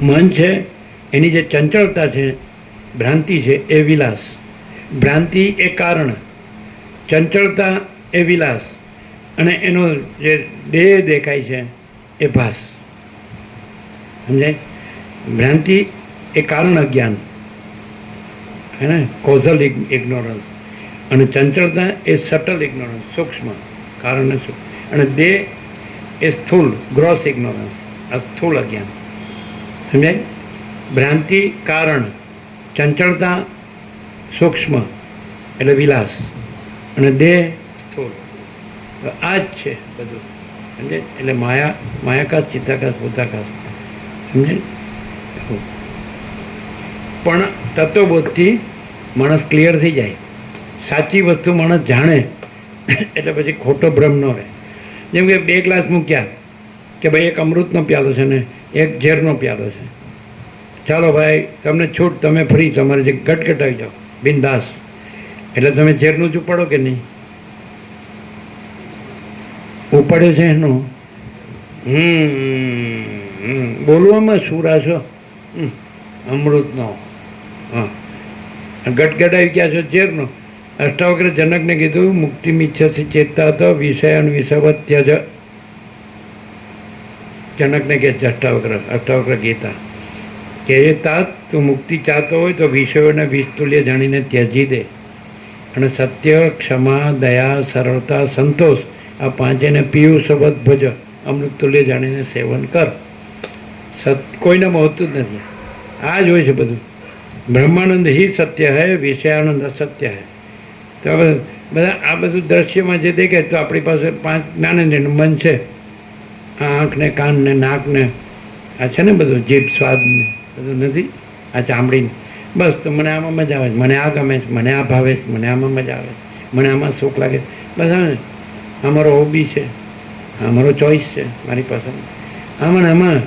મન છે એની જે ચંચળતા છે, ભ્રાંતિ છે, એ વિલાસ. ભ્રાંતિ એ કારણ ચંચળતા એ વિલાસ, અને એનો જે દેહ દેખાય છે એ ભાસ. સમજાય? ભ્રાંતિ એ કારણ અજ્ઞાન, હે ને, કોઝલ ઇગ્નોરન્સ, અને ચંચળતા એ સટલ ઇગ્નોરન્સ, સૂક્ષ્મ કારણ ને સૂક્ષ્મ, અને દેહ એ સ્થૂળ ગ્રોસ ઇગ્નોરન્સ, આ સ્થૂળ અજ્ઞાન. સમજાય? ભ્રાંતિ કારણ, ચંચળતા સૂક્ષ્મ એટલે વિલાસ, અને દેહ સ્થૂળ. તો આ જ છે બધું. સમજે? એટલે માયાકાશ, ચિત્તાકાશ, ભૂતાકાશ. સમજે? પણ તત્વબોધથી માણસ ક્લિયર થઈ જાય. સાચી વસ્તુ માણસ જાણે એટલે પછી ખોટો ભ્રમ ન રહે. જેમ કે 2 ગ્લાસ મૂક્યા કે ભાઈ એક અમૃતનો પ્યાલો છે ને એક ઝેરનો પ્યાલો છે. ચાલો ભાઈ, તમને છૂટ, તમે ફ્રી, તમારે જે ગટગટ આવી જાઓ, બિંદાસ. એટલે તમે ઝેરનું જ ઉપાડો કે નહીં? ઉપાડ્યો છે એનો. બોલવામાં સુરા છો. અમૃતનો. હા, ગટગટ આવી ગયા છો ઝેરનો. અષ્ટાવક્ર જનકને કીધું મુક્તિ મિચ્છસી ચેતતા તો વિષયાન વિષવત ત્યજ. જનકને કહે છે અષ્ટાવક્ર ગીતા કે એ તાત તું મુક્તિ ચાહતો હોય તો વિષયોને વિષતુલ્ય જાણીને ત્યજી દે, અને સત્ય, ક્ષમા, દયા, સરળતા, સંતોષ આ પાંચેને પીવું શબ્દ ભજ, અમૃત તુલ્ય જાણીને સેવન કર. કોઈને હોતું જ નથી. આ જ હોય છે બધું. બ્રહ્માનંદ હિ સત્ય હૈ, વિષયાનંદ અસત્ય હૈ. તો બધા આ બધું દ્રશ્યમાં જે દેખાય, તો આપણી પાસે 5 જ્ઞાનેન્દ્રિયનું મન છે. આ આંખ ને કાન ને નાક ને આ છે ને બધું, જીભ, સ્વાદ ને બધું નથી, આ ચામડીને. બસ, તો મને આમાં મજા આવે છે, મને આ ગમે છે, મને આ ભાવે છે, મને આમાં મજા આવે છે, મને આમાં સુખ લાગે છે. બસ આવે. અમારો હોબી છે, અમારો ચોઈસ છે, મારી પસંદ. આમાં ને આમાં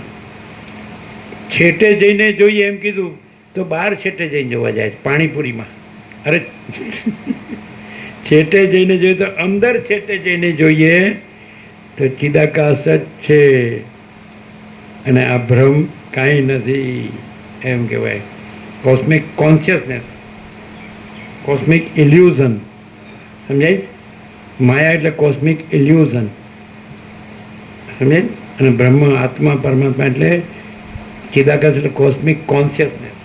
છેટે જઈને જોઈએ એમ કીધું તો બહાર છેટે જઈને જોવા જાય છે, પાણીપુરીમાં. અરે છેટે જઈને જોઈએ તો અંદર છેટે જઈને જોઈએ તો ચિદાકાશ જ છે, અને આ ભ્રમ કાંઈ નથી, એમ કહેવાય. Cosmic consciousness, cosmic illusion. સમજાય? માયા એટલે કોસ્મિક ઇલ્યુઝન. સમજાય? અને બ્રહ્મ, આત્મા, પરમાત્મા એટલે ચિદાકાશ એટલે કોસ્મિક કોન્શિયસનેસ,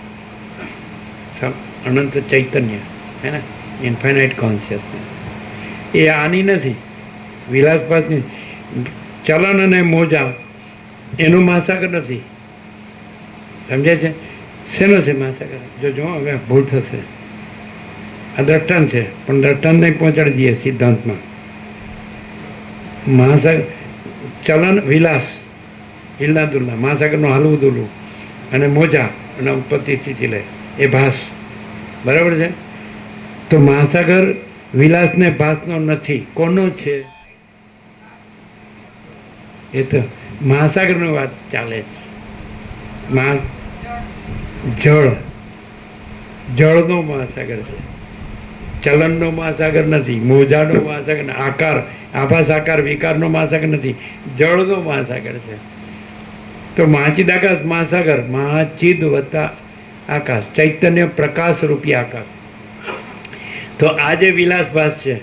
અનંત ચૈતન્ય, હે ને, ઇન્ફાઇનાઇટ કોન્શિયસનેસ. એ આની નથી, વિલાસપાસની. ચલન અને મોજા એનું મહાસાગર નથી. સમજાય છે? શેનો છે મહાસાગર? જો હવે ભૂલ થશે. આ દ્રષ્ટાંત છે, પણ દ્રષ્ટાંતને પહોંચાડી દઈએ સિદ્ધાંતમાં. મહાસાગર ચલન, વિલાસ, હિલના દુલના, મહાસાગરનું હાલવું દુલવું, અને મોજા અને ઉત્પત્તિ સ્થિતિ લે એ ભાસ. બરાબર છે? તો મહાસાગર વિલાસને ભાસનો નથી. કોનો છે? એ તો મહાસાગરની વાત ચાલે છે. જળનો મહાસાગર છે, ચલનનો મહાસાગર નથી, મોજાનો મહાસાગર, આકાર, આભાસ, આકાર, વિકારનો મહાસાગર નથી, જળનો મહાસાગર છે. તો મહાચિદાકાશ મહાસાગર, મહાચિદ વત્તા આકાશ, ચૈતન્ય પ્રકાશ રૂપી આકાશ. તો આ જે વિલાસભાસ છે,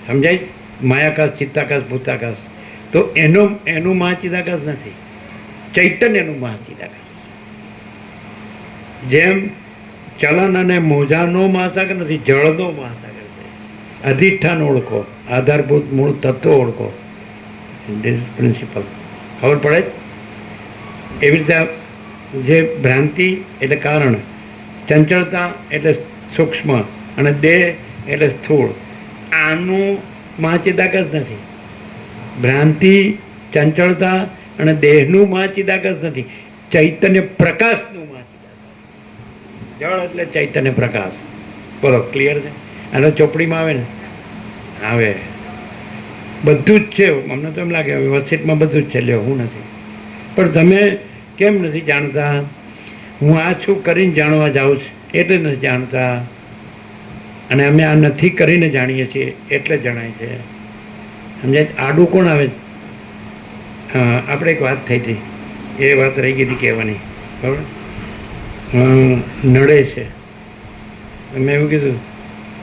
સમજાય? માયાકાશ, ચિત્તાકાશ, ભૂતાકાશ, તો એનું મહાચિદાકાશ નથી, ચૈતન્યનું મહાચિદાકાશ. જેમ ચલન અને મોજાનો મહાસાગર નથી, જળનો મહાસાગર છે. અધિષ્ઠાન ઓળખો, આધારભૂત મૂળ તત્વો ઓળખો. ધીસ પ્રિન્સિપલ ખબર પડે. એવી રીતે જે ભ્રાંતિ એટલે કારણ, ચંચળતા એટલે સૂક્ષ્મ, અને દેહ એટલે સ્થૂળ, આનું મહાચિદાકાશ નથી. ભ્રાંતિ, ચંચળતા અને દેહનું મહાચિદાકાશ નથી, ચૈતન્ય પ્રકાશનું મહાચિદાકાશ. જળ એટલે ચૈતન્ય પ્રકાશ. બોલો, ક્લિયર છે? આનો ચોપડીમાં આવે ને, આવે બધું જ છે. અમને તો એમ લાગે વ્યવસ્થિતમાં બધું જ છે, લ્યો હું નથી. પણ તમે કેમ નથી જાણતા? હું આ છું કરીને જાણવા જાઉં છું એટલે નથી જાણતા, અને અમે આ નથી કરીને જાણીએ છીએ એટલે જણાય છે. સમજાય? આડું કોણ આવે? હા, આપણે એક વાત થઈ હતી, એ વાત રહી ગઈ હતી કહેવાની. બરાબર? નડે છે. મેં એવું કીધું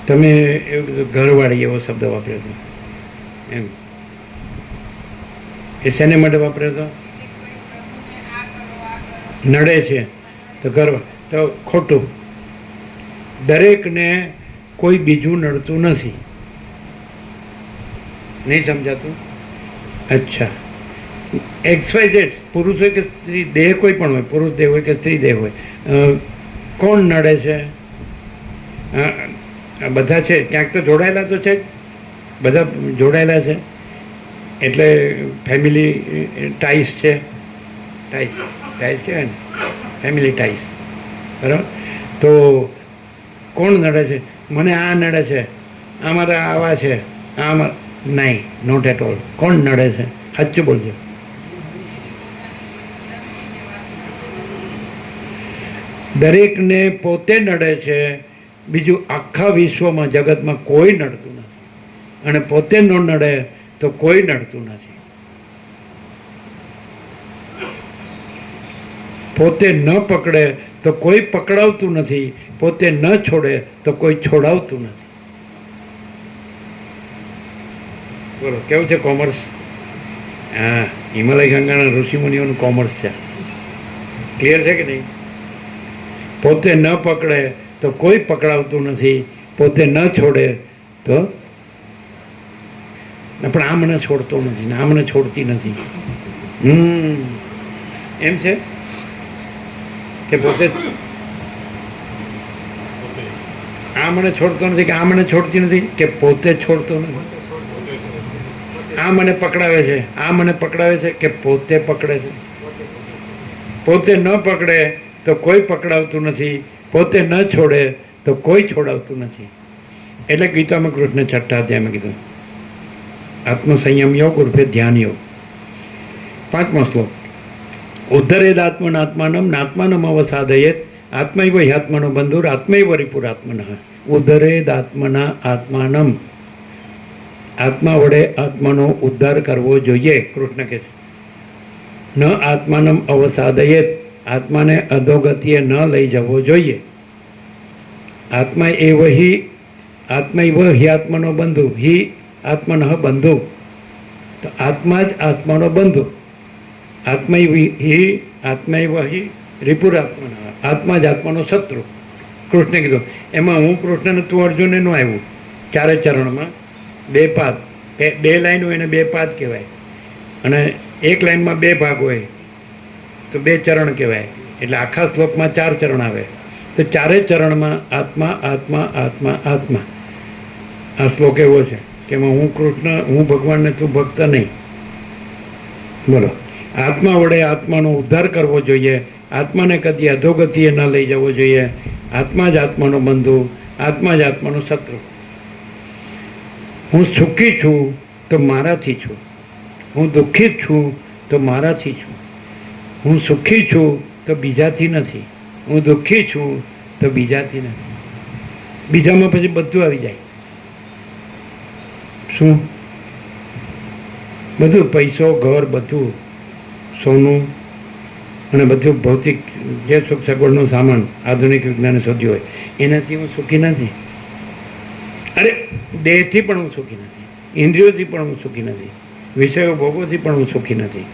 તમે એવું કીધું ઘરવાળી એવો શબ્દ વાપર્યો હતો એમ, એ શેને માટે વાપર્યો હતો? નડે છે તો ઘર, તો ખોટું. દરેકને કોઈ બીજું નડતું નથી. નહીં સમજાતું? અચ્છા, XYZ પુરુષ હોય કે સ્ત્રી દેહ કોઈ પણ હોય, પુરુષ દેહ હોય કે સ્ત્રી દેહ હોય, કોણ નડે છે? બધા છે, ક્યાંક તો જોડાયેલા તો છે જ, બધા જોડાયેલા છે એટલે ફેમિલી ટાઈસ છે. ટાઈસ કહેવાય ને, ફેમિલી ટાઈસ, બરાબર. તો કોણ નડે છે? મને આ નડે છે, આ મારા આવા છે, આ મારા નહીં, નોટ એટ ઓલ. કોણ નડે છે? સાચું બોલજો. દરેકને પોતે નડે છે, બીજું આખા વિશ્વમાં જગતમાં કોઈ નડતું નથી. અને પોતે ન નડે તો કોઈ નડતું નથી. પોતે ન પકડે તો કોઈ પકડાવતું નથી, પોતે ન છોડે તો કોઈ છોડાવતું નથી. બોલો કેવું છે કોમર્સ? હા, હિમાલય ગંગાના ઋષિમુનિઓનું કોમર્સ છે. ક્લિયર છે કે નહીં? પોતે ન પકડે તો કોઈ પકડાવતું નથી, પોતે ન છોડે તો, પણ આ મને છોડતો નથી ને આ મને છોડતી નથી. એમ છે કે પોતે આ મને છોડતો નથી કે આ મને છોડતી નથી, કે પોતે છોડતો નથી. આ મને પકડાવે છે, આ મને પકડાવે છે, કે પોતે પકડે છે. પોતે ન પકડે તો કોઈ પકડાવતું નથી, પોતે ન છોડે તો કોઈ છોડાવતું નથી. એટલે ગીતામાં કૃષ્ણ છઠ્ઠા અધ્યાયમાં કીધું આત્મસંયમ યોગ ઉર્ફે ધ્યાન યોગ. 5મો શ્લોક. ઉદ્ધરેદ આત્મનાત્માનમ નાત્માનમ અવસાદયેત આત્મૈવ હ્યાત્મનો બંધુર આત્મૈવ રિપુરાત્મન. ઉદ્ધરેદ આત્મના આત્માનમ, આત્મા વડે આત્માનો ઉદ્ધાર કરવો જોઈએ. કૃષ્ણ કહે છે ન આત્માનમ અવસાદયેત, આત્માને અધોગતિએ ન લઈ જવો જોઈએ. આત્મા એવ હિ આત્મૈવ હિ આત્મનો બંધુ, હિ આત્મન બંધુ. તો આત્મા જ આત્માનો બંધુ. આત્મૈવ હિ આત્મૈવ હિ રિપુરાત્મન, આત્મા જ આત્માનો શત્રુ. કૃષ્ણે કીધું. એમાં હું કૃષ્ણને તું અર્જુને ન આવ્યું. 4 ચરણમાં 2 પાદ, 2 લાઈન હોય એને 2 પાદ કહેવાય, અને 1 લાઈનમાં 2 ભાગ હોય તો 2 ચરણ કહેવાય. એટલે આખા શ્લોકમાં 4 ચરણ આવે. તો 4 ચરણમાં આત્મા આત્મા આત્મા આત્મા. આ શ્લોક એવો છે કે એમાં હું કૃષ્ણ, હું ભગવાનને તું ભક્ત નહીં. બોલો, આત્મા વડે આત્માનો ઉદ્ધાર કરવો જોઈએ. આત્માને કદી અધોગતિએ ન લઈ જવો જોઈએ. આત્મા જ આત્માનો બંધુ, આત્મા જ આત્માનો શત્રુ. હું સુખી છું તો મારાથી છું, હું દુઃખી છું તો મારાથી છું. હું સુખી છું તો બીજાથી નથી, હું દુઃખી છું તો બીજાથી નથી. બીજામાં પછી બધું આવી જાય. શું? બધું, પૈસો, ઘર, બધું, સોનું અને બધું ભૌતિક જે સુખ સગવડનો સામાન આધુનિક વિજ્ઞાને શોધ્યું હોય એનાથી હું સુખી નથી. અરે દેહથી પણ હું સુખી નથી, ઇન્દ્રિયોથી પણ હું સુખી નથી, વિષયો ભોગોથી પણ હું સુખી નથી,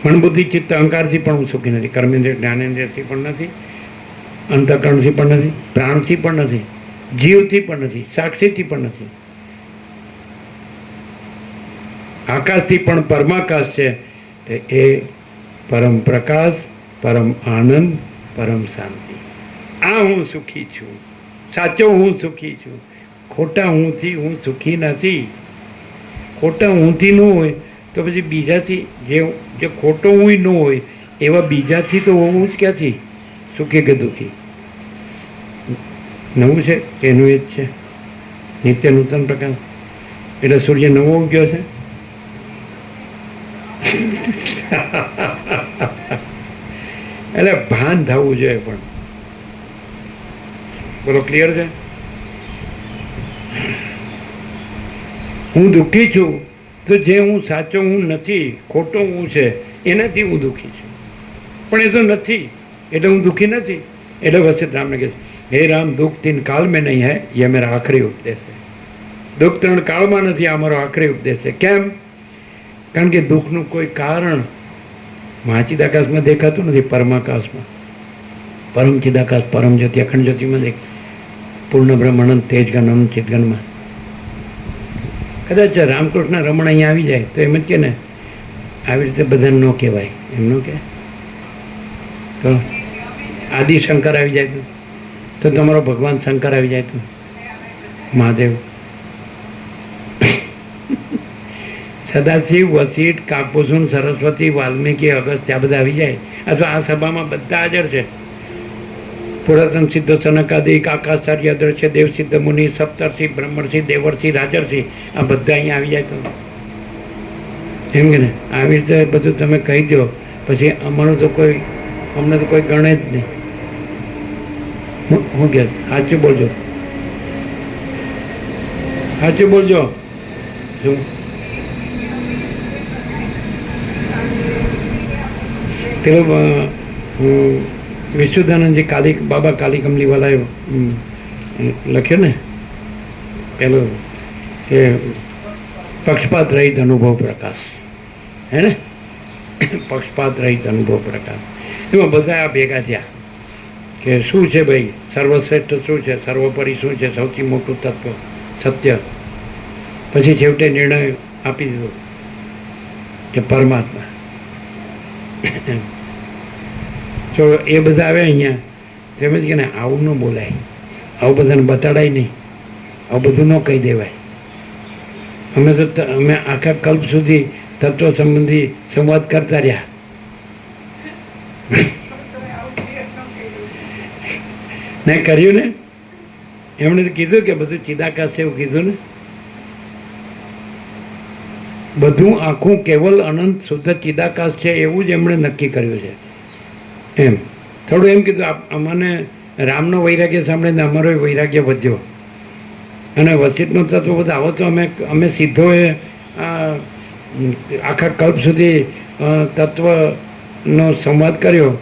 મન બુદ્ધિ ચિત્ત અહંકારથી પણ હું સુખી નથી, કર્મેન્દ્રિય જ્ઞાનેન્દ્રિયથી પણ નથી, અંતઃકરણથી પણ નથી, પ્રાણથી પણ નથી, જીવથી પણ નથી, સાક્ષીથી પણ નથી, આકાશથી પણ પરમાકાશ છે. તો એ પરમ પ્રકાશ, પરમ આનંદ, પરમ શાંતિ. આ હું સુખી છું, સાચો હું સુખી છું. ખોટા હુંથી હું સુખી નથી. ખોટા હુંથી ન હોય તો પછી બીજાથી જે ખોટો હું ન હોય એવા બીજાથી તો હું જ ક્યાંથી સુખી કે દુઃખી. નવું છે કે એનું એ જ છે, નિત્ય નૂતન પ્રકાશ. એટલે સૂર્ય નવો ઉગ્યો છે. એટલે ભાન થવું જોઈએ. પણ બોલો, ક્લિયર છે? હું દુઃખી છું તો જે હું સાચો હું નથી, ખોટો હું છે એનાથી હું દુઃખી છું. પણ એ તો નથી એટલે હું દુઃખી નથી. એટલે વસિત રામને કહે હે રામ દુઃખ તીન કાળ મેં નહીં હૈ, ये मेरा આખરી ઉપદેશ છે. દુઃખ 3 કાળમાં નથી, આ મારો આખરી ઉપદેશ છે. કેમ? કારણ કે દુઃખનું કોઈ કારણ મહાચિદાકાશમાં દેખાતું નથી, પરમાકાશમાં, પરમ ચિદાકાશ, પરમ જ્યોતિ, અખંડ જ્યોતિમાં પૂર્ણ બ્રહ્માનંદ તેજગણ અનંત ચિદગણમાં. કદાચ રામકૃષ્ણ રમણ અહીંયા આવી જાય તો એમ જ કે ને આવી રીતે બધાને ન કહેવાય, એમ ન કે તો આદિ શંકર આવી જાય તો તમારો ભગવાન શંકર આવી જાય તો મહાદેવ, સદાશિવ, વસિષ્ઠ, કાકભૂષણ, સરસ્વતી, વાલ્મીકી, અગસ્ત્ય આ બધા આવી જાય, અથવા આ સભામાં બધા હાજર છે. પુરાતન સિદ્ધ સનકાદિક, આકાશાર્ય, દ્રશ્ય, દેવ સિદ્ધ મુનિ, સપ્તર્ષિ, બ્રહ્મર્ષિ, દેવર્ષિ, રાજર્ષિ આ બધા અહીંયા આવી જાય તો એમ કે ને આવી રીતે બધું તમે કહી દો, પછી અમારું તો કોઈ, અમને તો કોઈ ગણે જ નહીં. હું કે સાચું બોલજો, સાચું બોલજો. શું પેલું વિશુદ્ધાનંદજી કાલી બાબા કાલી કમલીવાલાએ લખ્યું ને પેલું કે પક્ષપાત રહિત અનુભવ પ્રકાશ, હે ને, પક્ષપાત રહિત અનુભવ પ્રકાશ. એમાં બધા આ ભેગા થયા કે શું છે ભાઈ, સર્વશ્રેષ્ઠ શું છે, સર્વોપરી શું છે, સૌથી મોટું તત્વ સત્ય. પછી છેવટે નિર્ણય આપી દીધો કે પરમાત્મા. જો એ બધા આવે અહીંયા તેમજ કે ને આવું ન બોલાય, આવું બધાને બતાડાય નહીં, આવું બધું ન કહી દેવાય. અમે આખા કલ્પ સુધી તત્વ સંબંધી સંવાદ કરતા રહ્યા. ને કર્યું ને, એમણે કીધું કે બધું ચિદાકાશ છે એવું કીધું ને, બધું આખું કેવલ અનંત શુદ્ધ ચિદાકાશ છે એવું જ એમણે નક્કી કર્યું છે. એમ થોડું એમ કીધું, અમને રામનો વૈરાગ્ય સાંભળીને અમારો વૈરાગ્ય વધ્યો, અને વસિષ્ઠનો તત્વ બધા આવો તો અમે સીધો એ આખા કલ્પ સુધી તત્વનો સંવાદ કર્યો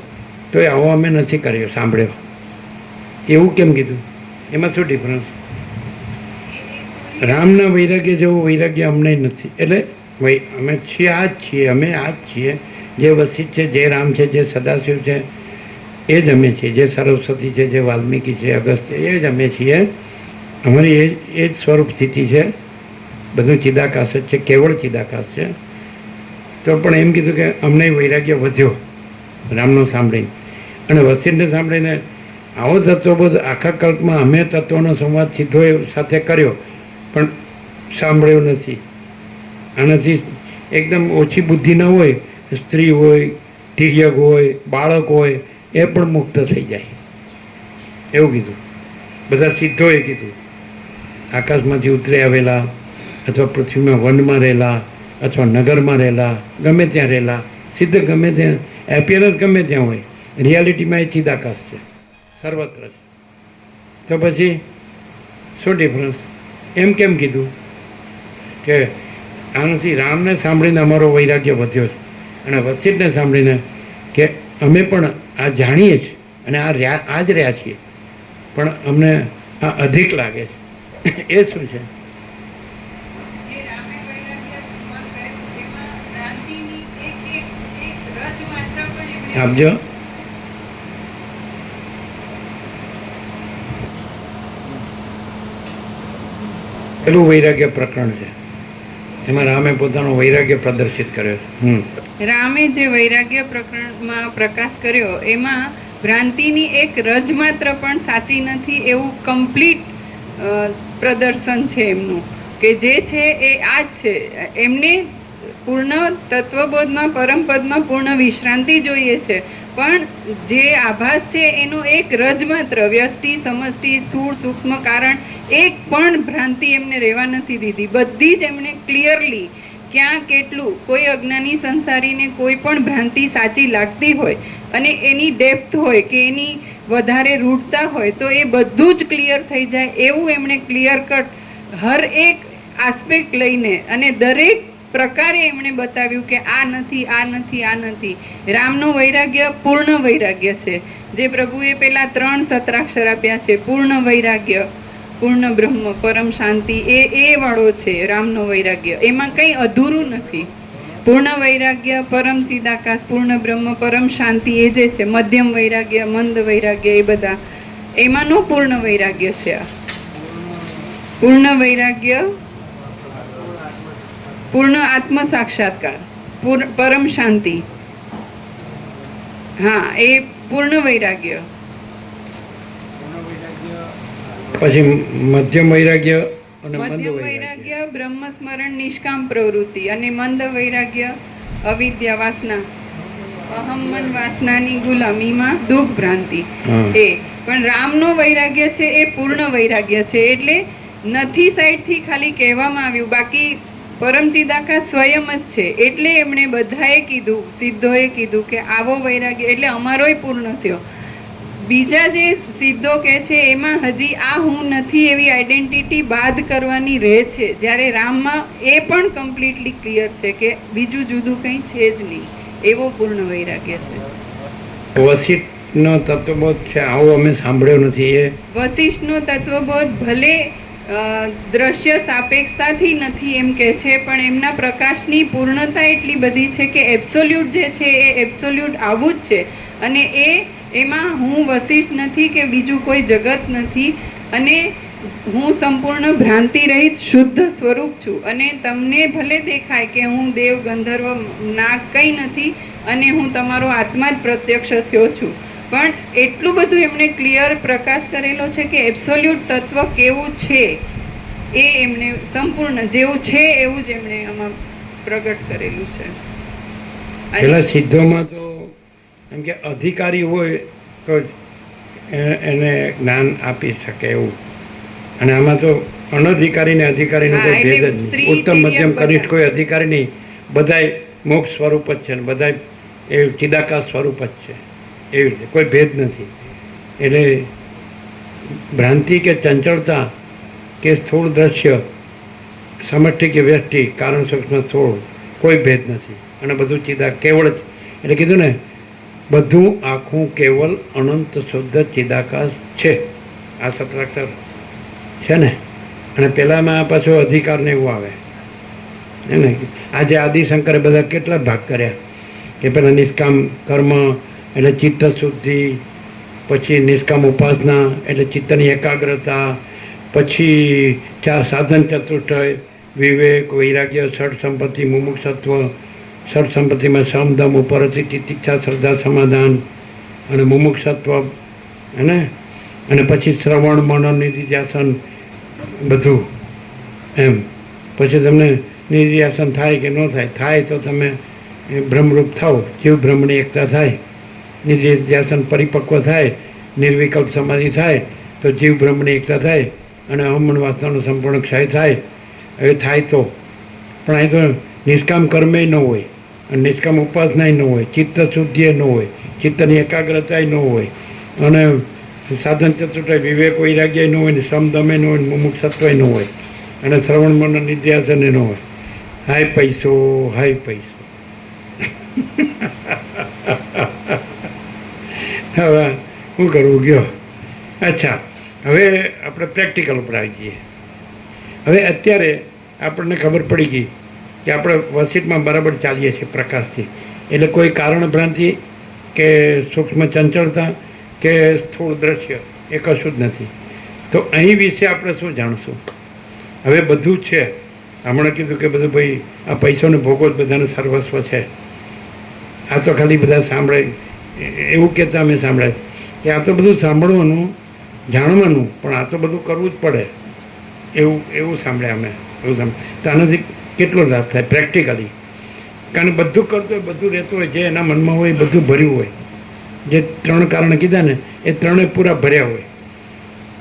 તો એ આવો અમે નથી કર્યો, સાંભળ્યો. એવું કેમ કીધું? એમાં શું ડિફરન્સ? રામના વૈરાગ્ય જેવું વૈરાગ્ય અમને નથી. એટલે અમે છીએ આ જ છીએ, અમે આ જ છીએ. જે વસિષ્ઠ છે, જે રામ છે, જે સદાશિવ છે એ જ અમે છીએ, જે સરસ્વતી છે, જે વાલ્મીકી છે, અગસ્ત્ય એ જ અમે છીએ. અમારી એ જ સ્વરૂપ સ્થિતિ છે. બધું ચિદાકાશ જ છે, કેવળ ચિદાકાશ છે. તો પણ એમ કીધું કે અમને વૈરાગ્ય વધ્યો રામનો સાંભળીને, અને વસિષ્ઠને સાંભળીને આવો તત્વબોધ આખા કલ્પમાં અમે તત્વનો સંવાદ સીધો એ સાથે કર્યો પણ સાંભળ્યો નથી. આનાથી એકદમ ઓછી બુદ્ધિ ન હોય, સ્ત્રી હોય, તિર્યક હોય, બાળક હોય એ પણ મુક્ત થઈ જાય એવું કીધું. બધા સીધોએ કીધું, આકાશમાંથી ઉતરી આવેલા અથવા પૃથ્વીમાં વનમાં રહેલા અથવા નગરમાં રહેલા, ગમે ત્યાં રહેલા, સિદ્ધ ગમે ત્યાં, એપિયરન્સ ગમે ત્યાં હોય, રિયાલિટીમાં એ ચિદાકાશ છે, સર્વત્ર છે. તો પછી શું ડિફરન્સ? એમ કેમ કીધું કે આનાથી રામને સાંભળીને અમારો વૈરાગ્ય વધ્યો છે, અને વસિષ્ઠને સાંભળીને કે અમે પણ આ જાણીએ છીએ અને આ જ રહ્યા છીએ, પણ અમને આ અધિક લાગે છે. એ શું છે? આપજો. પેલું વૈરાગ્ય પ્રકરણ છે, એમાં રામે પોતાનો વૈરાગ્ય પ્રદર્શિત કર્યો છે. રામે જે વૈરાગ્ય પ્રકરણમાં પ્રકાશ કર્યો એમાં ભ્રાંતિની એક રજ માત્ર પણ સાચી નથી એવું કમ્પ્લીટ પ્રદર્શન છે એમનું, કે જે છે એ આ જ છે. એમને પૂર્ણ તત્વબોધમાં, પરમપદમાં પૂર્ણ વિશ્રાંતિ જોઈએ છે, પણ જે આભાસ છે એનો એક રજ માત્ર, વ્યષ્ટિ, સમષ્ટિ, સ્થૂળ, સૂક્ષ્મ કારણ એક પણ ભ્રાંતિ એમને રહેવા નથી દીધી. બધી જ એમણે ક્લિયરલી ક્યાં કેટલું, કોઈ અજ્ઞાની સંસારીને કોઈ પણ ભ્રાંતિ સાચી લાગતી હોય અને એની ડેપ્થ હોય કે એની વધારે રૂઢતા હોય તો એ બધું જ ક્લિયર થઈ જાય એવું એમણે ક્લિયર કટ હર એક આસ્પેક્ટ લઈને અને દરેક પ્રકારે એમણે બતાવ્યું કે આ નથી, આ નથી, આ નથી. રામનો વૈરાગ્ય પૂર્ણ વૈરાગ્ય છે. જે પ્રભુએ પેલા 3 સત્રાક્ષર આપ્યા છે, પૂર્ણ વૈરાગ્ય, પૂર્ણ બ્રહ્મ, પરમ શાંતિ, એ વાળો છે રામનો વૈરાગ્ય. એમાં કંઈ અધૂરું નથી. પૂર્ણ વૈરાગ્ય, પરમ ચિદાકાશ, પૂર્ણ બ્રહ્મ, પરમ શાંતિ, એ જે છે મધ્યમ વૈરાગ્ય, મંદ વૈરાગ્ય, એ બધા એમાંનું પૂર્ણ વૈરાગ્ય છે. આ પૂર્ણ વૈરાગ્ય, પૂર્ણ આત્મ સાક્ષાત્કાર, પરમ શાંતિ, હા, એ પૂર્ણ વૈરાગ્ય. પછી મધ્યમ વૈરાગ્ય અને મંદ મધ્યમ વૈરાગ્ય. વૈરાગ્ય બ્રહ્મ સ્મરણ નિષ્કામ પ્રવૃત્તિ, અને મંદ વૈરાગ્ય અવિદ્યા વાસના, અહમ મન વાસનાની ગુલામીમાં દુઃખ ભ્રાંતિ. હા. એ પણ રામનો વૈરાગ્ય છે એ પૂર્ણ વૈરાગ્ય છે. એટલે નથી સાઈડથી ખાલી કહેવામાં આવ્યું, બાકી પરમચિદાકાશ સ્વયં જ છે. એટલે એમણે બધાએ કીધું, સિદ્ધોએ કીધું કે આવો વૈરાગ્ય, એટલે અમારોય પૂર્ણ થયો. બીજા જે સિદ્ધો કે છે એમાં હજી આ હું નથી એવી આઈડેન્ટિટી બાદ કરવાની રહે છે. જ્યારે રામમાં એ પણ કમ્પ્લીટલી ક્લિયર છે કે બીજું જુદું કંઈ છે જ નહીં. એવો પૂર્ણ વૈરાગ્ય છે. વસિષ્ઠનો તત્વબોધ છે, આવો અમે સાંભળ્યો નથી. એ વશિષ્ઠનો તત્વબોધ ભલે દ્રશ્ય સાપેક્ષતાથી નથી એમ કે છે, પણ એમના પ્રકાશની પૂર્ણતા એટલી બધી છે કે એબ્સોલ્યુટ જે છે એ એબ્સોલ્યુટ આવું જ છે. અને એમાં હું વશિષ્ઠ નથી કે બીજું કોઈ જગત નથી, અને હું સંપૂર્ણ ભ્રાંતિ રહિત શુદ્ધ સ્વરૂપ છું. અને તમને ભલે દેખાય કે હું દેવ, ગંધર્વ, નાગ કંઈ નથી, અને હું તમારો આત્મા જ પ્રત્યક્ષ થયો છું, પણ એટલું બધું એમણે ક્લિયર પ્રકાશ કરેલો છે કે એબ્સોલ્યુટ તત્વ કેવું છે એ એમને સંપૂર્ણ જેવું છે એવું જ એમણે આમાં પ્રગટ કરેલું છે. પેલા સિદ્ધોમાં તો એમ કે અધિકારી હોય તો જ એને જ્ઞાન આપી શકે એવું, અને આમાં તો અનધિકારી ને અધિકારીનો હા, કોઈ એટલે ભેદ જ સ્ત્રી, નહીં. ઉત્તમ તિર્યક મધ્યમ બધા. કનિષ્ઠ કોઈ અધિકારી નહીં, બધાય મોક્ષ સ્વરૂપ જ છે, ને બધાય એ ચિદાકાશ સ્વરૂપ જ છે. એવી રીતે કોઈ ભેદ નથી. એટલે ભ્રાંતિ કે ચંચળતા કે સ્થૂળ દ્રશ્ય, સમષ્ટિ કે વ્યષ્ટિ, કારણ સૂક્ષ્મ સ્થૂળ, કોઈ ભેદ નથી. અને બધું ચિદા કેવળ જ, એટલે કીધું ને, બધું આખું કેવલ અનંત શુદ્ધ ચિદાકાશ છે. આ સત્રાક્ષર છે ને. અને પેલામાં પાછું અધિકાર ને એવું આવે હે ને. આજે આદિશંકરે બધા કેટલા ભાગ કર્યા કે પેલા નિષ્કામ કર્મ એટલે ચિત્ત શુદ્ધિ, પછી નિષ્કામ ઉપાસના એટલે ચિત્તની એકાગ્રતા, પછી સાધન ચતુષ્ટય, વિવેક, વૈરાગ્ય, ષડ સંપત્તિ, મુમુક્ષત્વ, ષડ સંપત્તિમાં સમદમ, ઉપરથી તિતિક્ષા, શ્રદ્ધા, સમાધાન અને મુમુક્ષત્વ, હે ને. અને પછી શ્રવણ, મનન, નિધિધ્યાસન બધું એમ. પછી તમને નિધિધ્યાસન થાય કે ન થાય, થાય તો તમે બ્રહ્મરૂપ થાવ, જીવ બ્રહ્મની એકતા થાય. નિધિધ્યાસન પરિપક્વ થાય, નિર્વિકલ્પ સમાધિ થાય તો જીવ બ્રહ્મની એકતા થાય, અને અહમન વાસનાનો સંપૂર્ણ ક્ષય થાય. હવે થાય તો પણ અહીં તો નિષ્કામ કર્મે ન હોય, અને નિષ્કામ ઉપાસનાય ન હોય, ચિત્ત શુદ્ધિએ ન હોય, ચિત્તની એકાગ્રતાય ન હોય, અને સાધન ચતુષ્ટય, વિવેક, વૈરાગ્ય ન હોય, ને સમદમે ન હોય, ને મુમુક્ષત્વય ન હોય, અને શ્રવણ, મનન, નિધ્યાસન ન હોય. હાય પૈસો, હાય પૈસો. હવે શું કરવું ગયો. અચ્છા, હવે આપણે પ્રેક્ટિકલ ઉપર આવી જઈએ. હવે અત્યારે આપણને ખબર પડી ગઈ કે આપણે વસિતમાં બરાબર ચાલીએ છીએ પ્રકાશથી, એટલે કોઈ કારણ ભ્રાંતિ કે સૂક્ષ્મ ચંચળતા કે સ્થૂળ દ્રશ્ય એ કશું જ નથી. તો અહીં વિશે આપણે શું જાણશું? હવે બધું છે. હમણાં કીધું કે બધું ભાઈ આ પૈસાનો ભોગો જ બધાનો સર્વસ્વ છે. આ તો ખાલી બધા સાંભળે એવું કહેતા અમે સાંભળ્યા કે આ તો બધું સાંભળવાનું, જાણવાનું, પણ આ તો બધું કરવું જ પડે એવું સાંભળ્યા અમે. એવું સાંભળ્યા તો આનાથી કેટલો લાભ થાય પ્રેક્ટિકલી? કારણ બધું કરતો હોય, બધું રહેતું હોય, જે એના મનમાં હોય એ બધું ભર્યું હોય. જે 3 કારણ કીધા ને એ 3 પૂરા ભર્યા હોય.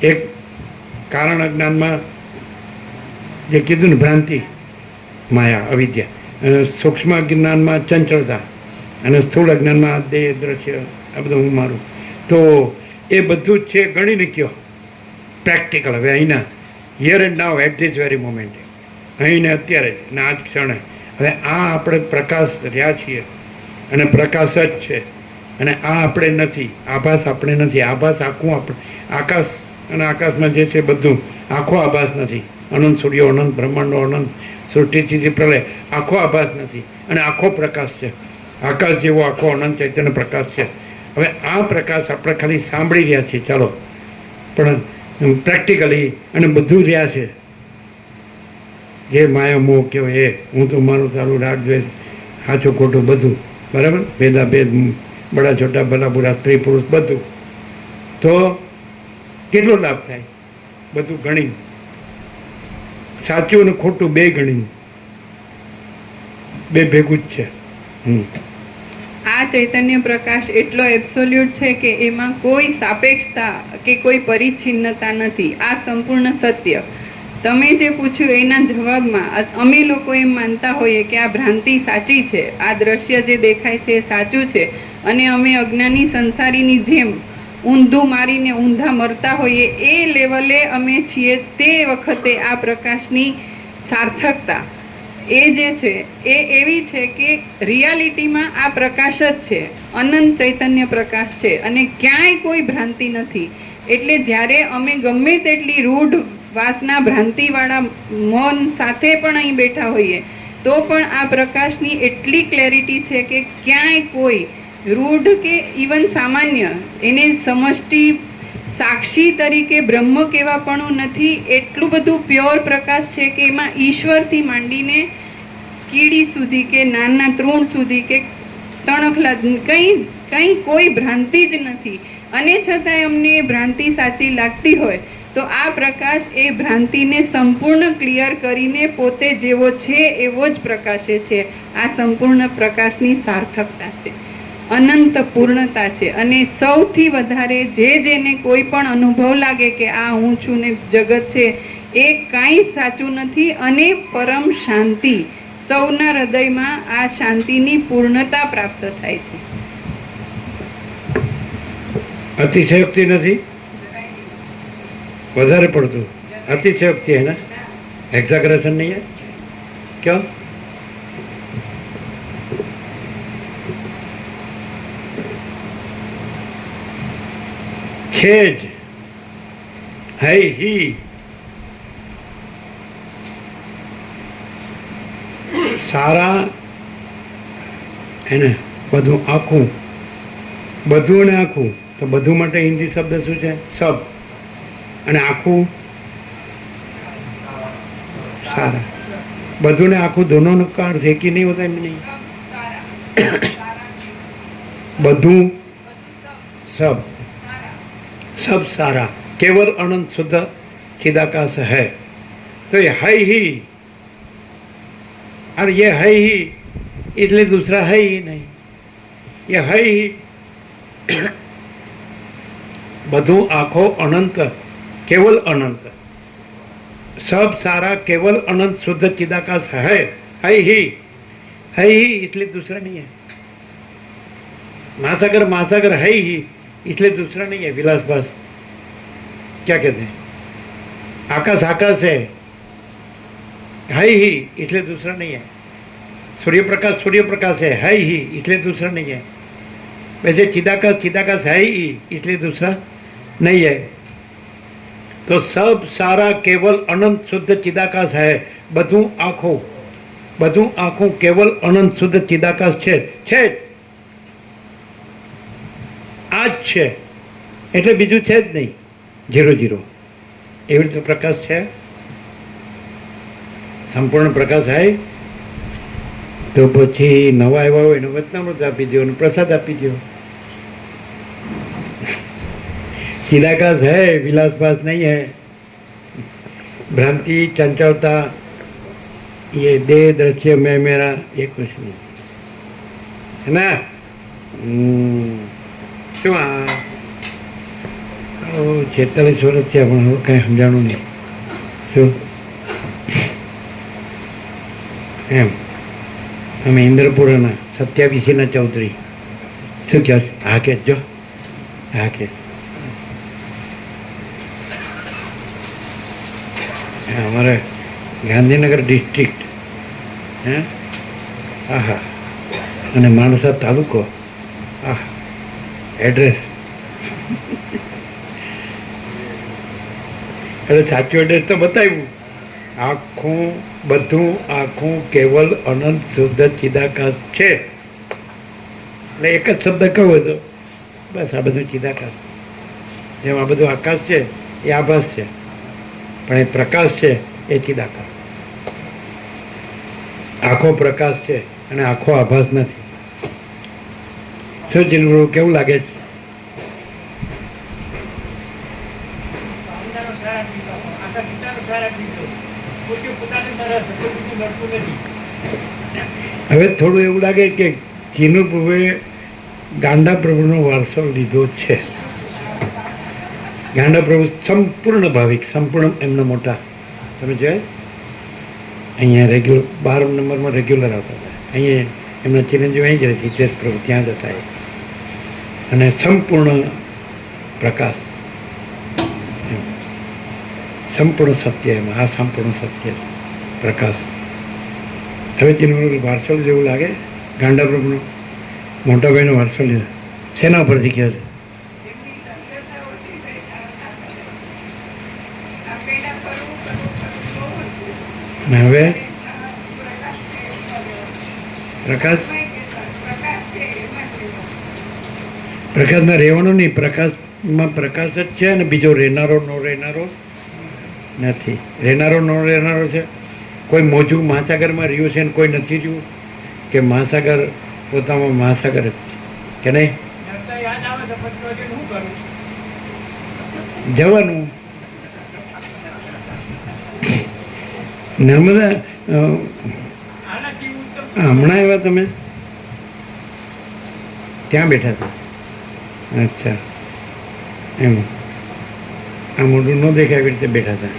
એક કારણ અજ્ઞાનમાં જે કીધું ને ભ્રાંતિ, માયા, અવિદ્યા, સૂક્ષ્મ જ્ઞાનમાં ચંચળતા, અને સ્થૂળ અજ્ઞાનમાં દેહ, દ્રશ્ય, આ બધું હું મારું. તો એ બધું જ છે. ગણીને કયો પ્રેક્ટિકલ. હવે અહીંના here and now at this very moment, અહીંને અત્યારે ને આ જ ક્ષણે. હવે આ આપણે પ્રકાશ રહ્યા છીએ અને પ્રકાશ જ છે, અને આ આપણે નથી, આભાસ આપણે નથી. આભાસ આખું આપણે આકાશ અને આકાશમાં જે છે બધું આખો આભાસ નથી. અનંત સૂર્યો અનંત, બ્રહ્માંડો અનંત, સૃષ્ટિથી પ્રલય આખો આભાસ નથી, અને આખો પ્રકાશ છે. આકાશ જેવો આખો અનંત ચૈતન્ય પ્રકાશ છે. હવે આ પ્રકાશ આપણે ખાલી સાંભળી રહ્યા છીએ, ચાલો, પણ પ્રેક્ટિકલી અને બધું રહ્યા છે. જે માયા મોહ કહેવાય એ, હું તો મારું તારું, રાગ દ્વેષ, સાચું ખોટું બધું, બરાબર, ભેદા ભેદ, બડા છોટા, ભલા બુરા, સ્ત્રી પુરુષ બધું. તો કેટલો લાભ થાય? બધું ગણી, સાચું અને ખોટું બે ગણી, બે ભેગું જ છે. આ ચૈતન્ય પ્રકાશ એટલો એબ્સોલ્યુટ છે કે એમાં કોઈ સાપેક્ષતા કે કોઈ પરિચ્છિન્નતા નથી. આ સંપૂર્ણ સત્ય. તમે જે પૂછ્યું એના જવાબમાં અમે લોકો એમ માનતા હોઈએ કે આ ભ્રાંતિ સાચી છે, આ દ્રશ્ય જે દેખાય છે એ સાચું છે, અને અમે અજ્ઞાની સંસારીની જેમ ઊંધું મારીને ઊંધા મરતા હોઈએ, એ લેવલે અમે છીએ. તે વખતે આ પ્રકાશની સાર્થકતા એ જે છે એ એવી છે કે રિયાલિટીમાં આ પ્રકાશ જ છે, અનંત ચૈતન્ય પ્રકાશ છે, અને ક્યાંય કોઈ ભ્રાંતિ નથી. એટલે જ્યારે અમે ગમે તેટલી રૂઢ વાસના ભ્રાંતિવાળા મૌન સાથે પણ અહીં બેઠા હોઈએ તો પણ આ પ્રકાશની એટલી ક્લેરિટી છે કે ક્યાંય કોઈ રૂઢ કે ઇવન સામાન્ય એને સમષ્ટિ સાક્ષી તરીકે બ્રહ્મ કહેવાપણું નથી. એટલું બધું પ્યોર પ્રકાશ છે કે એમાં ઈશ્વરથી માંડીને કીડી સુધી કે નાના તૃણ સુધી કે તણખલા કંઈ કોઈ ભ્રાંતિ જ નથી. અને છતાંય અમને એ ભ્રાંતિ સાચી લાગતી હોય તો આ પ્રકાશ એ ભ્રાંતિને સંપૂર્ણ ક્લિયર કરીને પોતે જેવો છે એવો જ પ્રકાશે છે. આ સંપૂર્ણ પ્રકાશની સાર્થકતા છે, અનંત પૂર્ણતા છે. અને સૌથી વધારે જેને કોઈ પણ અનુભવ લાગે કે આ હું છું ને જગત છે, એ કાંઈ સાચું નથી, અને પરમ શાંતિ, સૌના હૃદયમાં આ શાંતિની પૂર્ણતા પ્રાપ્ત થાય છે. અતિશયોક્તિ નથી, વધારે પડતું અતિશયોક્તિ है ना, एग्जैगरेशन नहीं है क्यों? છે જ, હૈ હી, સારા એને બધું આખું, બધું ને આખું. તો બધું માટે હિન્દી શબ્દ શું છે? સબ. અને આખું સારા. બધું ને આખું दोनों का अर्थ एक ही नहीं होता है, नहीं, બધું सब, सब सारा, केवल अनंत शुद्ध चिदाकाश है. तो ये है ही, और ये है ही इसलिए दूसरा है ही नहीं, ये है ही. બધું આખો અનંત, केवल अनंत, सब सारा केवल अनंत शुद्ध चिदाकाश है ही इसलिए दूसरा नहीं है. महासागर महासागर है ही इसलिए दूसरा नहीं है. विलास बस क्या कहते हैं? आकाश आकाश है ही इसलिए दूसरा नहीं है. सूर्य प्रकाश है ही इसलिए दूसरा नहीं है. वैसे चिदाकाश है ही इसलिए दूसरा नहीं है. तो सब सारा केवल अनंत शुद्ध चिदाकाश है. બધું આખું કેવલ અનંત શુદ્ધ ચિદાકાશ છે જ. આ જ છે, એટલે બીજું છે જ નહીં. 0 એવી રીતે પ્રકાશ છે, સંપૂર્ણ પ્રકાશ હોય તો પછી નવા આવ્યા હોય એને વચનામૃત આપી દો અને પ્રસાદ આપી દો. चिदाकाश है, विलासपास नहीं है. भ्रांति, चंचलता, ये देह दृश्य मैं मेरा, ये कुछ नहीं है ना. શું આ 46 વર્ષ થયા પણ હવે કાંઈ સમજાણું નહીં. શું એમ અમે ઇન્દ્રપુરના 27ના ચૌધરી શું કહો? હા કે જો, હા કે हमारे गांधीनगर डिस्ट्रिक्ट हैं આહા અને માણસા તાલુકો આહ એડ્રેસ એટલે સાચું એડ્રેસ તો બતાવ્યું. આખું બધું આખું કેવલ અનંત શુદ્ધ ચિદાકાશ છે. એટલે એક જ શબ્દ કહો તો બસ આ બધું ચિદાકાશ. જેમ આ બધું આકાશ છે એ આભાસ છે, પણ એ પ્રકાશ છે એ ચિદાકાશ. આખો પ્રકાશ છે અને આખો આભાસ નથી. શું જીલું કેવું લાગે છે? હવે થોડું એવું લાગે કે ચીનુ પ્રભુએ ગાંડા પ્રભુનો વારસો લીધો છે. ગાંડા પ્રભુ સંપૂર્ણ ભાવિક, સંપૂર્ણ એમના મોટા. તમે જોયા અહીંયા રેગ્યુલર 12 નંબરમાં રેગ્યુલર આવતા હતા. અહીંયા એમના ચિરંજીવ અહીં જ રહે, હિતેશ પ્રભુ ત્યાં જ હતા એ. અને સંપૂર્ણ પ્રકાશ, સંપૂર્ણ સત્ય. એમાં આ સંપૂર્ણ સત્ય પ્રકાશ. હવે ચિરંજીવ વારસો જેવું લાગે ગાંડા પ્રભુનો મોટા ભાઈનો વારસો લીધો. શેના ઉપરથી કહે છે? ને હવે પ્રકાશ, પ્રકાશમાં રહેવાનું નહીં. પ્રકાશમાં પ્રકાશ જ છે અને બીજો રહેનારો ન રહેનારો નથી. રહેનારો ન રહેનારો છે. કોઈ મોજું મહાસાગરમાં રહ્યું છે ને કોઈ નથી રહ્યું, કે મહાસાગર પોતામાં મહાસાગર જ છે કે નહીં? જવાનું નર્મદા હમણાં આવ્યા તમે? ત્યાં બેઠા હતા? અચ્છા, એમ આ મોઢું ન દેખાય એવી રીતે બેઠા હતા.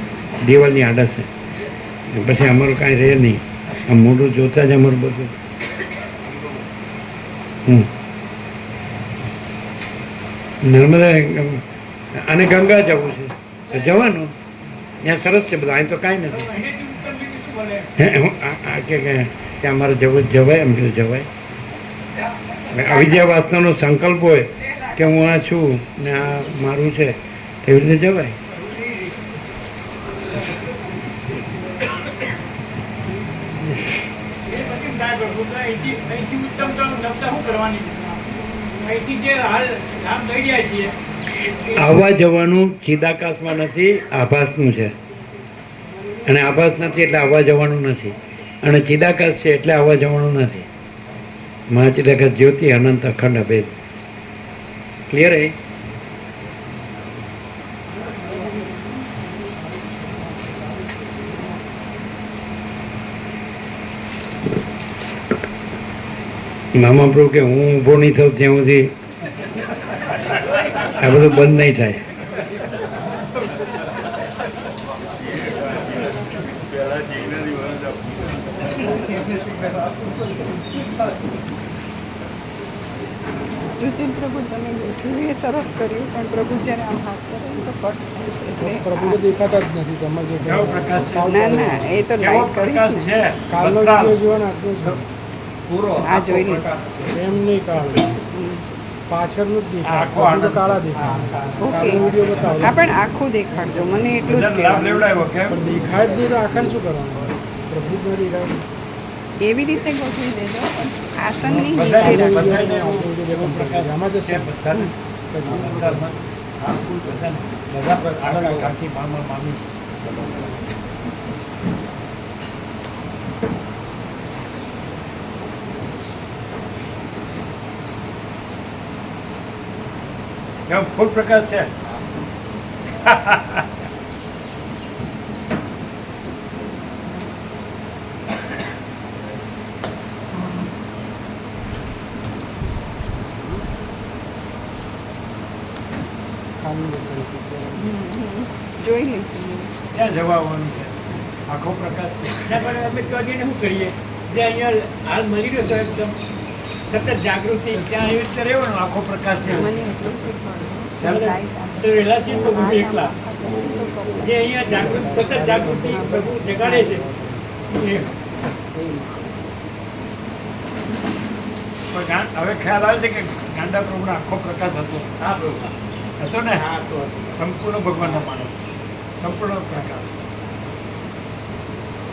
દિવાલની આડસ છે. પછી અમારું કાંઈ રહે નહીં. આ મોઢું જોતા જ અમારું બધું. નર્મદા અને ગંગા જવું છે તો જવાનું. ત્યાં સરસ છે બધું. અહીં તો કાંઈ નથી. કે ત્યાં અમારે જવું જવાય? એમ કીધું જવાય. અવિદ્યાવાસનાનો સંકલ્પ હોય કે હું આ છું ને આ મારું છે, તેવી રીતે જવાય. આવવા જવાનું ચિદાકાશમાં નથી, આભાસનું છે. અને આભાસ નથી એટલે આવવા જવાનું નથી. અને ચિદાકાશ છે એટલે આવવા જવાનું નથી. મહાચિદાકાશ જ્યોતિ અનંત અખંડ અભેદ. ક્લિયર? એ મામા પ્રભુ કે હું ઊભો નહીં થઉં ત્યાં સુધી આ બધું બંધ નહીં થાય. સુશીલ પ્રભુ તમે બેઠું એ સરસ કર્યું, પણ પ્રભુ જ્યારે આમ હાથ કરે તો કટ થાય. પ્રભુ દેખાતા જ નથી. તમે જે કેવો પ્રકાશ છે? ના ના, એ તો લાઈટ કરીશ ને. કાલનો વિડીયો જોવો ને આટલો જ. આ જોઈ લઈશ. એમ નહીં કાળો, પાછળનું જ દેખાય. પ્રભુ તો કાળા દેખાય. કાલનો વિડીયો બતાવો. હા, પણ આખું દેખાડજો મને, એટલું જ કહેવાનું. પણ દેખાય જ નહીં તો આખાને શું કરવાનું? પ્રભુ જ નથી દેખાય. એવી રીતે ગોઠવી દેજો, પણ આસનની નીચે કાલનો રાખજો. વિડીયો આમાં જશે. ફૂલ પ્રકાશ છે. જોઈ લઈશું. ત્યાં જવાનું છે. આખો પ્રકાશ છે. પણ અમે તો શું કરીએ, જે અહીંયા હાલ મળી રહ્યો છે એકદમ સતત જાગૃતિ, ત્યાં એવી રીતે રહેવાનું. આખો પ્રકાશ છે. મને એટલું શીખવાડજો. લાઈટ તો રહેલા છીએ તો હું એકલા જે અહીંયા જાગૃતિ, સતત જાગૃતિ પ્રભુ જગાડે છે એ પણ હવે ખ્યાલ આવે છે કે ગાંડા પ્રભુનો આખો પ્રકાશ હતો. હા પ્રભુ હતો ને. હા હતો. સંપૂર્ણ ભગવાનનો માણસ, સંપૂર્ણ પ્રકાશ.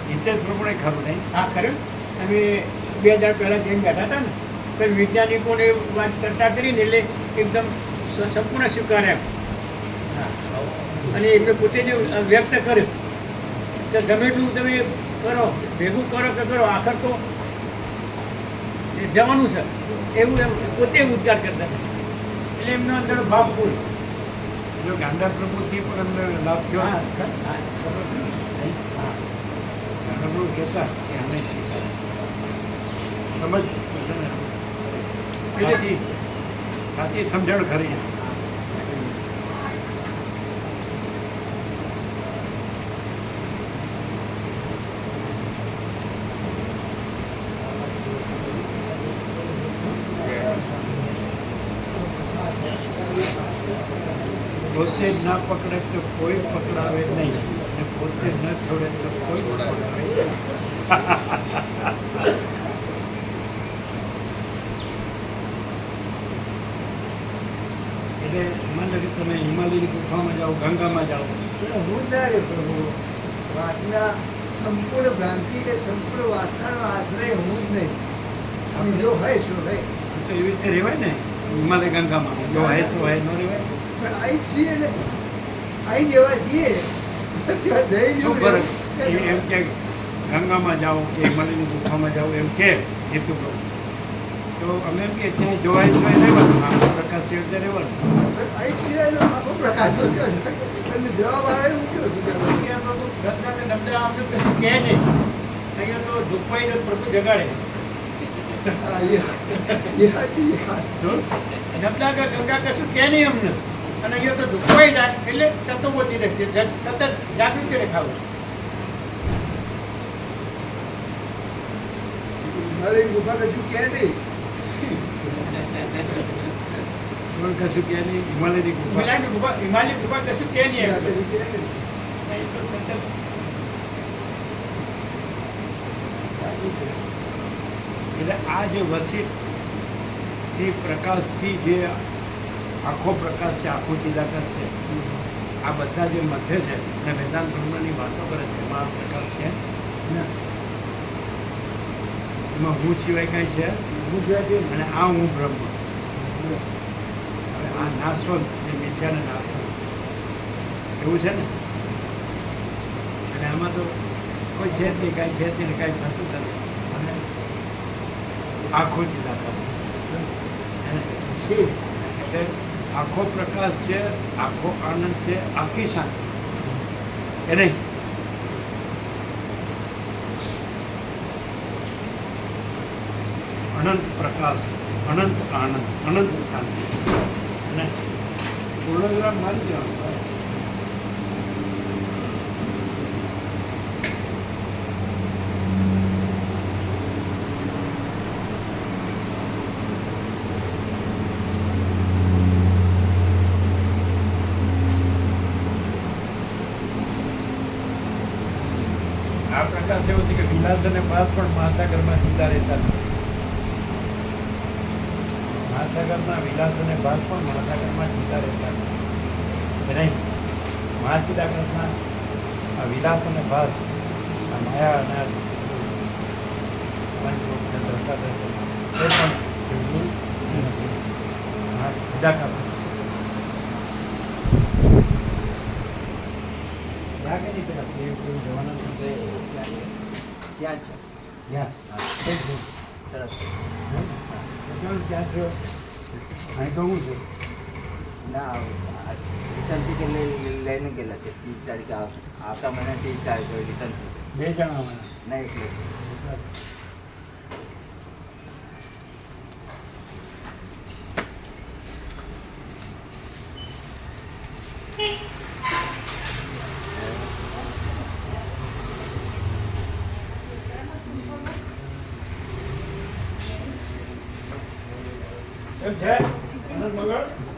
હિતેશ પ્રભુને ખરું નહીં? હા ખરું. અમે 2000 પહેલાં જઈને બેઠા હતા ને, તો વૈજ્ઞાનિકોને વાત ચર્ચા કરીને એટલે એકદમ સંપૂર્ણ સ્વીકાર્યા. અને એટલે પોતે જે વ્યક્ત કર્યું કે ગમે એટલું તમે કરો, ભેગું કરો કે કરો, આખર તો જવાનું છે એવું એમ પોતે ઉદ્ગાર કરતા હતા. એટલે એમનો અંદર ભાવ પૂર. જો ગાંડા પ્રભુથી પણ અમને લાભ થયો. ગાંડા પ્રભુ કહેતા કે અમે સમજ સાચી સમજણ ખરી. પોતે જ ના પકડે તો કોઈ પકડાવે નહીં, અને પોતે ન છોડે તો કોઈ પકડાવે નહીં. એટલે માનો કે તમે હિમાલયની ગુફામાં જાઓ, ગંગામાં જાઓ, હું ના રે પ્રભુ, વાસના સંપૂર્ણ ભ્રાંતિ કે સંપૂર્ણ વાસનાનો આશ્રય હું જ નહીં. અને જો હોય શું હોય, તો એવી રીતે રહેવાય ને. હિમાલય ગંગામાં જો હોય તો હોય, ન રહેવાય. પણ અહીં જ છીએ ને, અહીં જેવા છીએ ત્યાં જઈ શું જ ફરક? એમ કે ગંગામાં જાઓ કે હિમાલયની ગુફામાં જાઓ એમ કે હેતુ પ્રભુ, તો અમે એમ કે ત્યાં જોવાય રહેવાનું, આખો પ્રકાશ છે એટલે રહેવાનું. અહીં જ છીએ એનો આખો પ્રકાશ મૂક્યો છે. અને જવાબ આવે મૂક્યો છું અહીંયા પ્રભુ ગંગા કે નર્મદા આમને કશું કહે નહીં. અહીંયા તો દુઃખભાઈ પ્રભુ જગાડે. હા, એ હાચી, એ ખાસ. નર્મદા કે ગંગા કશું કહે નહીં અમને, અને અહીંયા તો દુઃખભાઈ જાય એટલે તત્વોથી રહે, સતત જાગૃતિ રેખાવું. મારે ગુફા કશું કે નહીં. કશું કહે નહીં. હિમાલયની ગુફા, હિમાલય ગુફા કશું કહે નહીં. ત્યાં કશું કે નહીં. નહીં તો સતત એટલે આ જે વસિતથી પ્રકાશથી જે આખો પ્રકાશ છે, આખો ચિદાકાશ છે, આ બધા જે મથે છે અને વેદાંત બ્રહ્મની વાતો કરે છે, એમાં આ પ્રકાશ છે ને. એમાં હું સિવાય કાંઈ છે હું સિવાય કે અને આ હું બ્રહ્મ. હવે આ નાશવંત જે મિથ્યાને નાશવંત એવું છે ને. અને આમાં તો કોઈ છે જ નહીં, કાંઈ છે જ નહીં, કાંઈ થતું જ નથી. અને આખો ચિદાકાશ છે. એટલે આખો પ્રકાશ છે, આખો આનંદ છે, આખી શાંતિ એ નહીં. અનંત પ્રકાશ, અનંત આનંદ, અનંત શાંતિ. અને પૂર્ણવિરામ મારી દેવાનું. આ પ્રકાશ એવો છે કે વિલાસ અને બાદ પણ મહાસાગરમાં સીધા રહેતા નથી. મહાસાગરના વિલાસ અને બાદ પણ મહાસાગરમાં સીધા રહેતા નથી. નહીં, મહાચિદાકાશના આ વિલાસ અને ભાસ, આ માયા અને પંચરૂપને દ્રષ્ટા દર્શન એ પણ બિલકુલ નથી. મહાચિદાકાશ ત્યાં કઈ રીતે જવાના છે? ત્યાં છે. યસ, સરસ. ત્યાં છો અહીં તો હું છું. ના, રિટર્નથી કે લઈને ગયેલા છે. 30 તારીખે આવતા મહિના 30 તારીખે રિટર્ન. 2 જણા મને ના, એટલે એમ છે આનંદ મંગળ.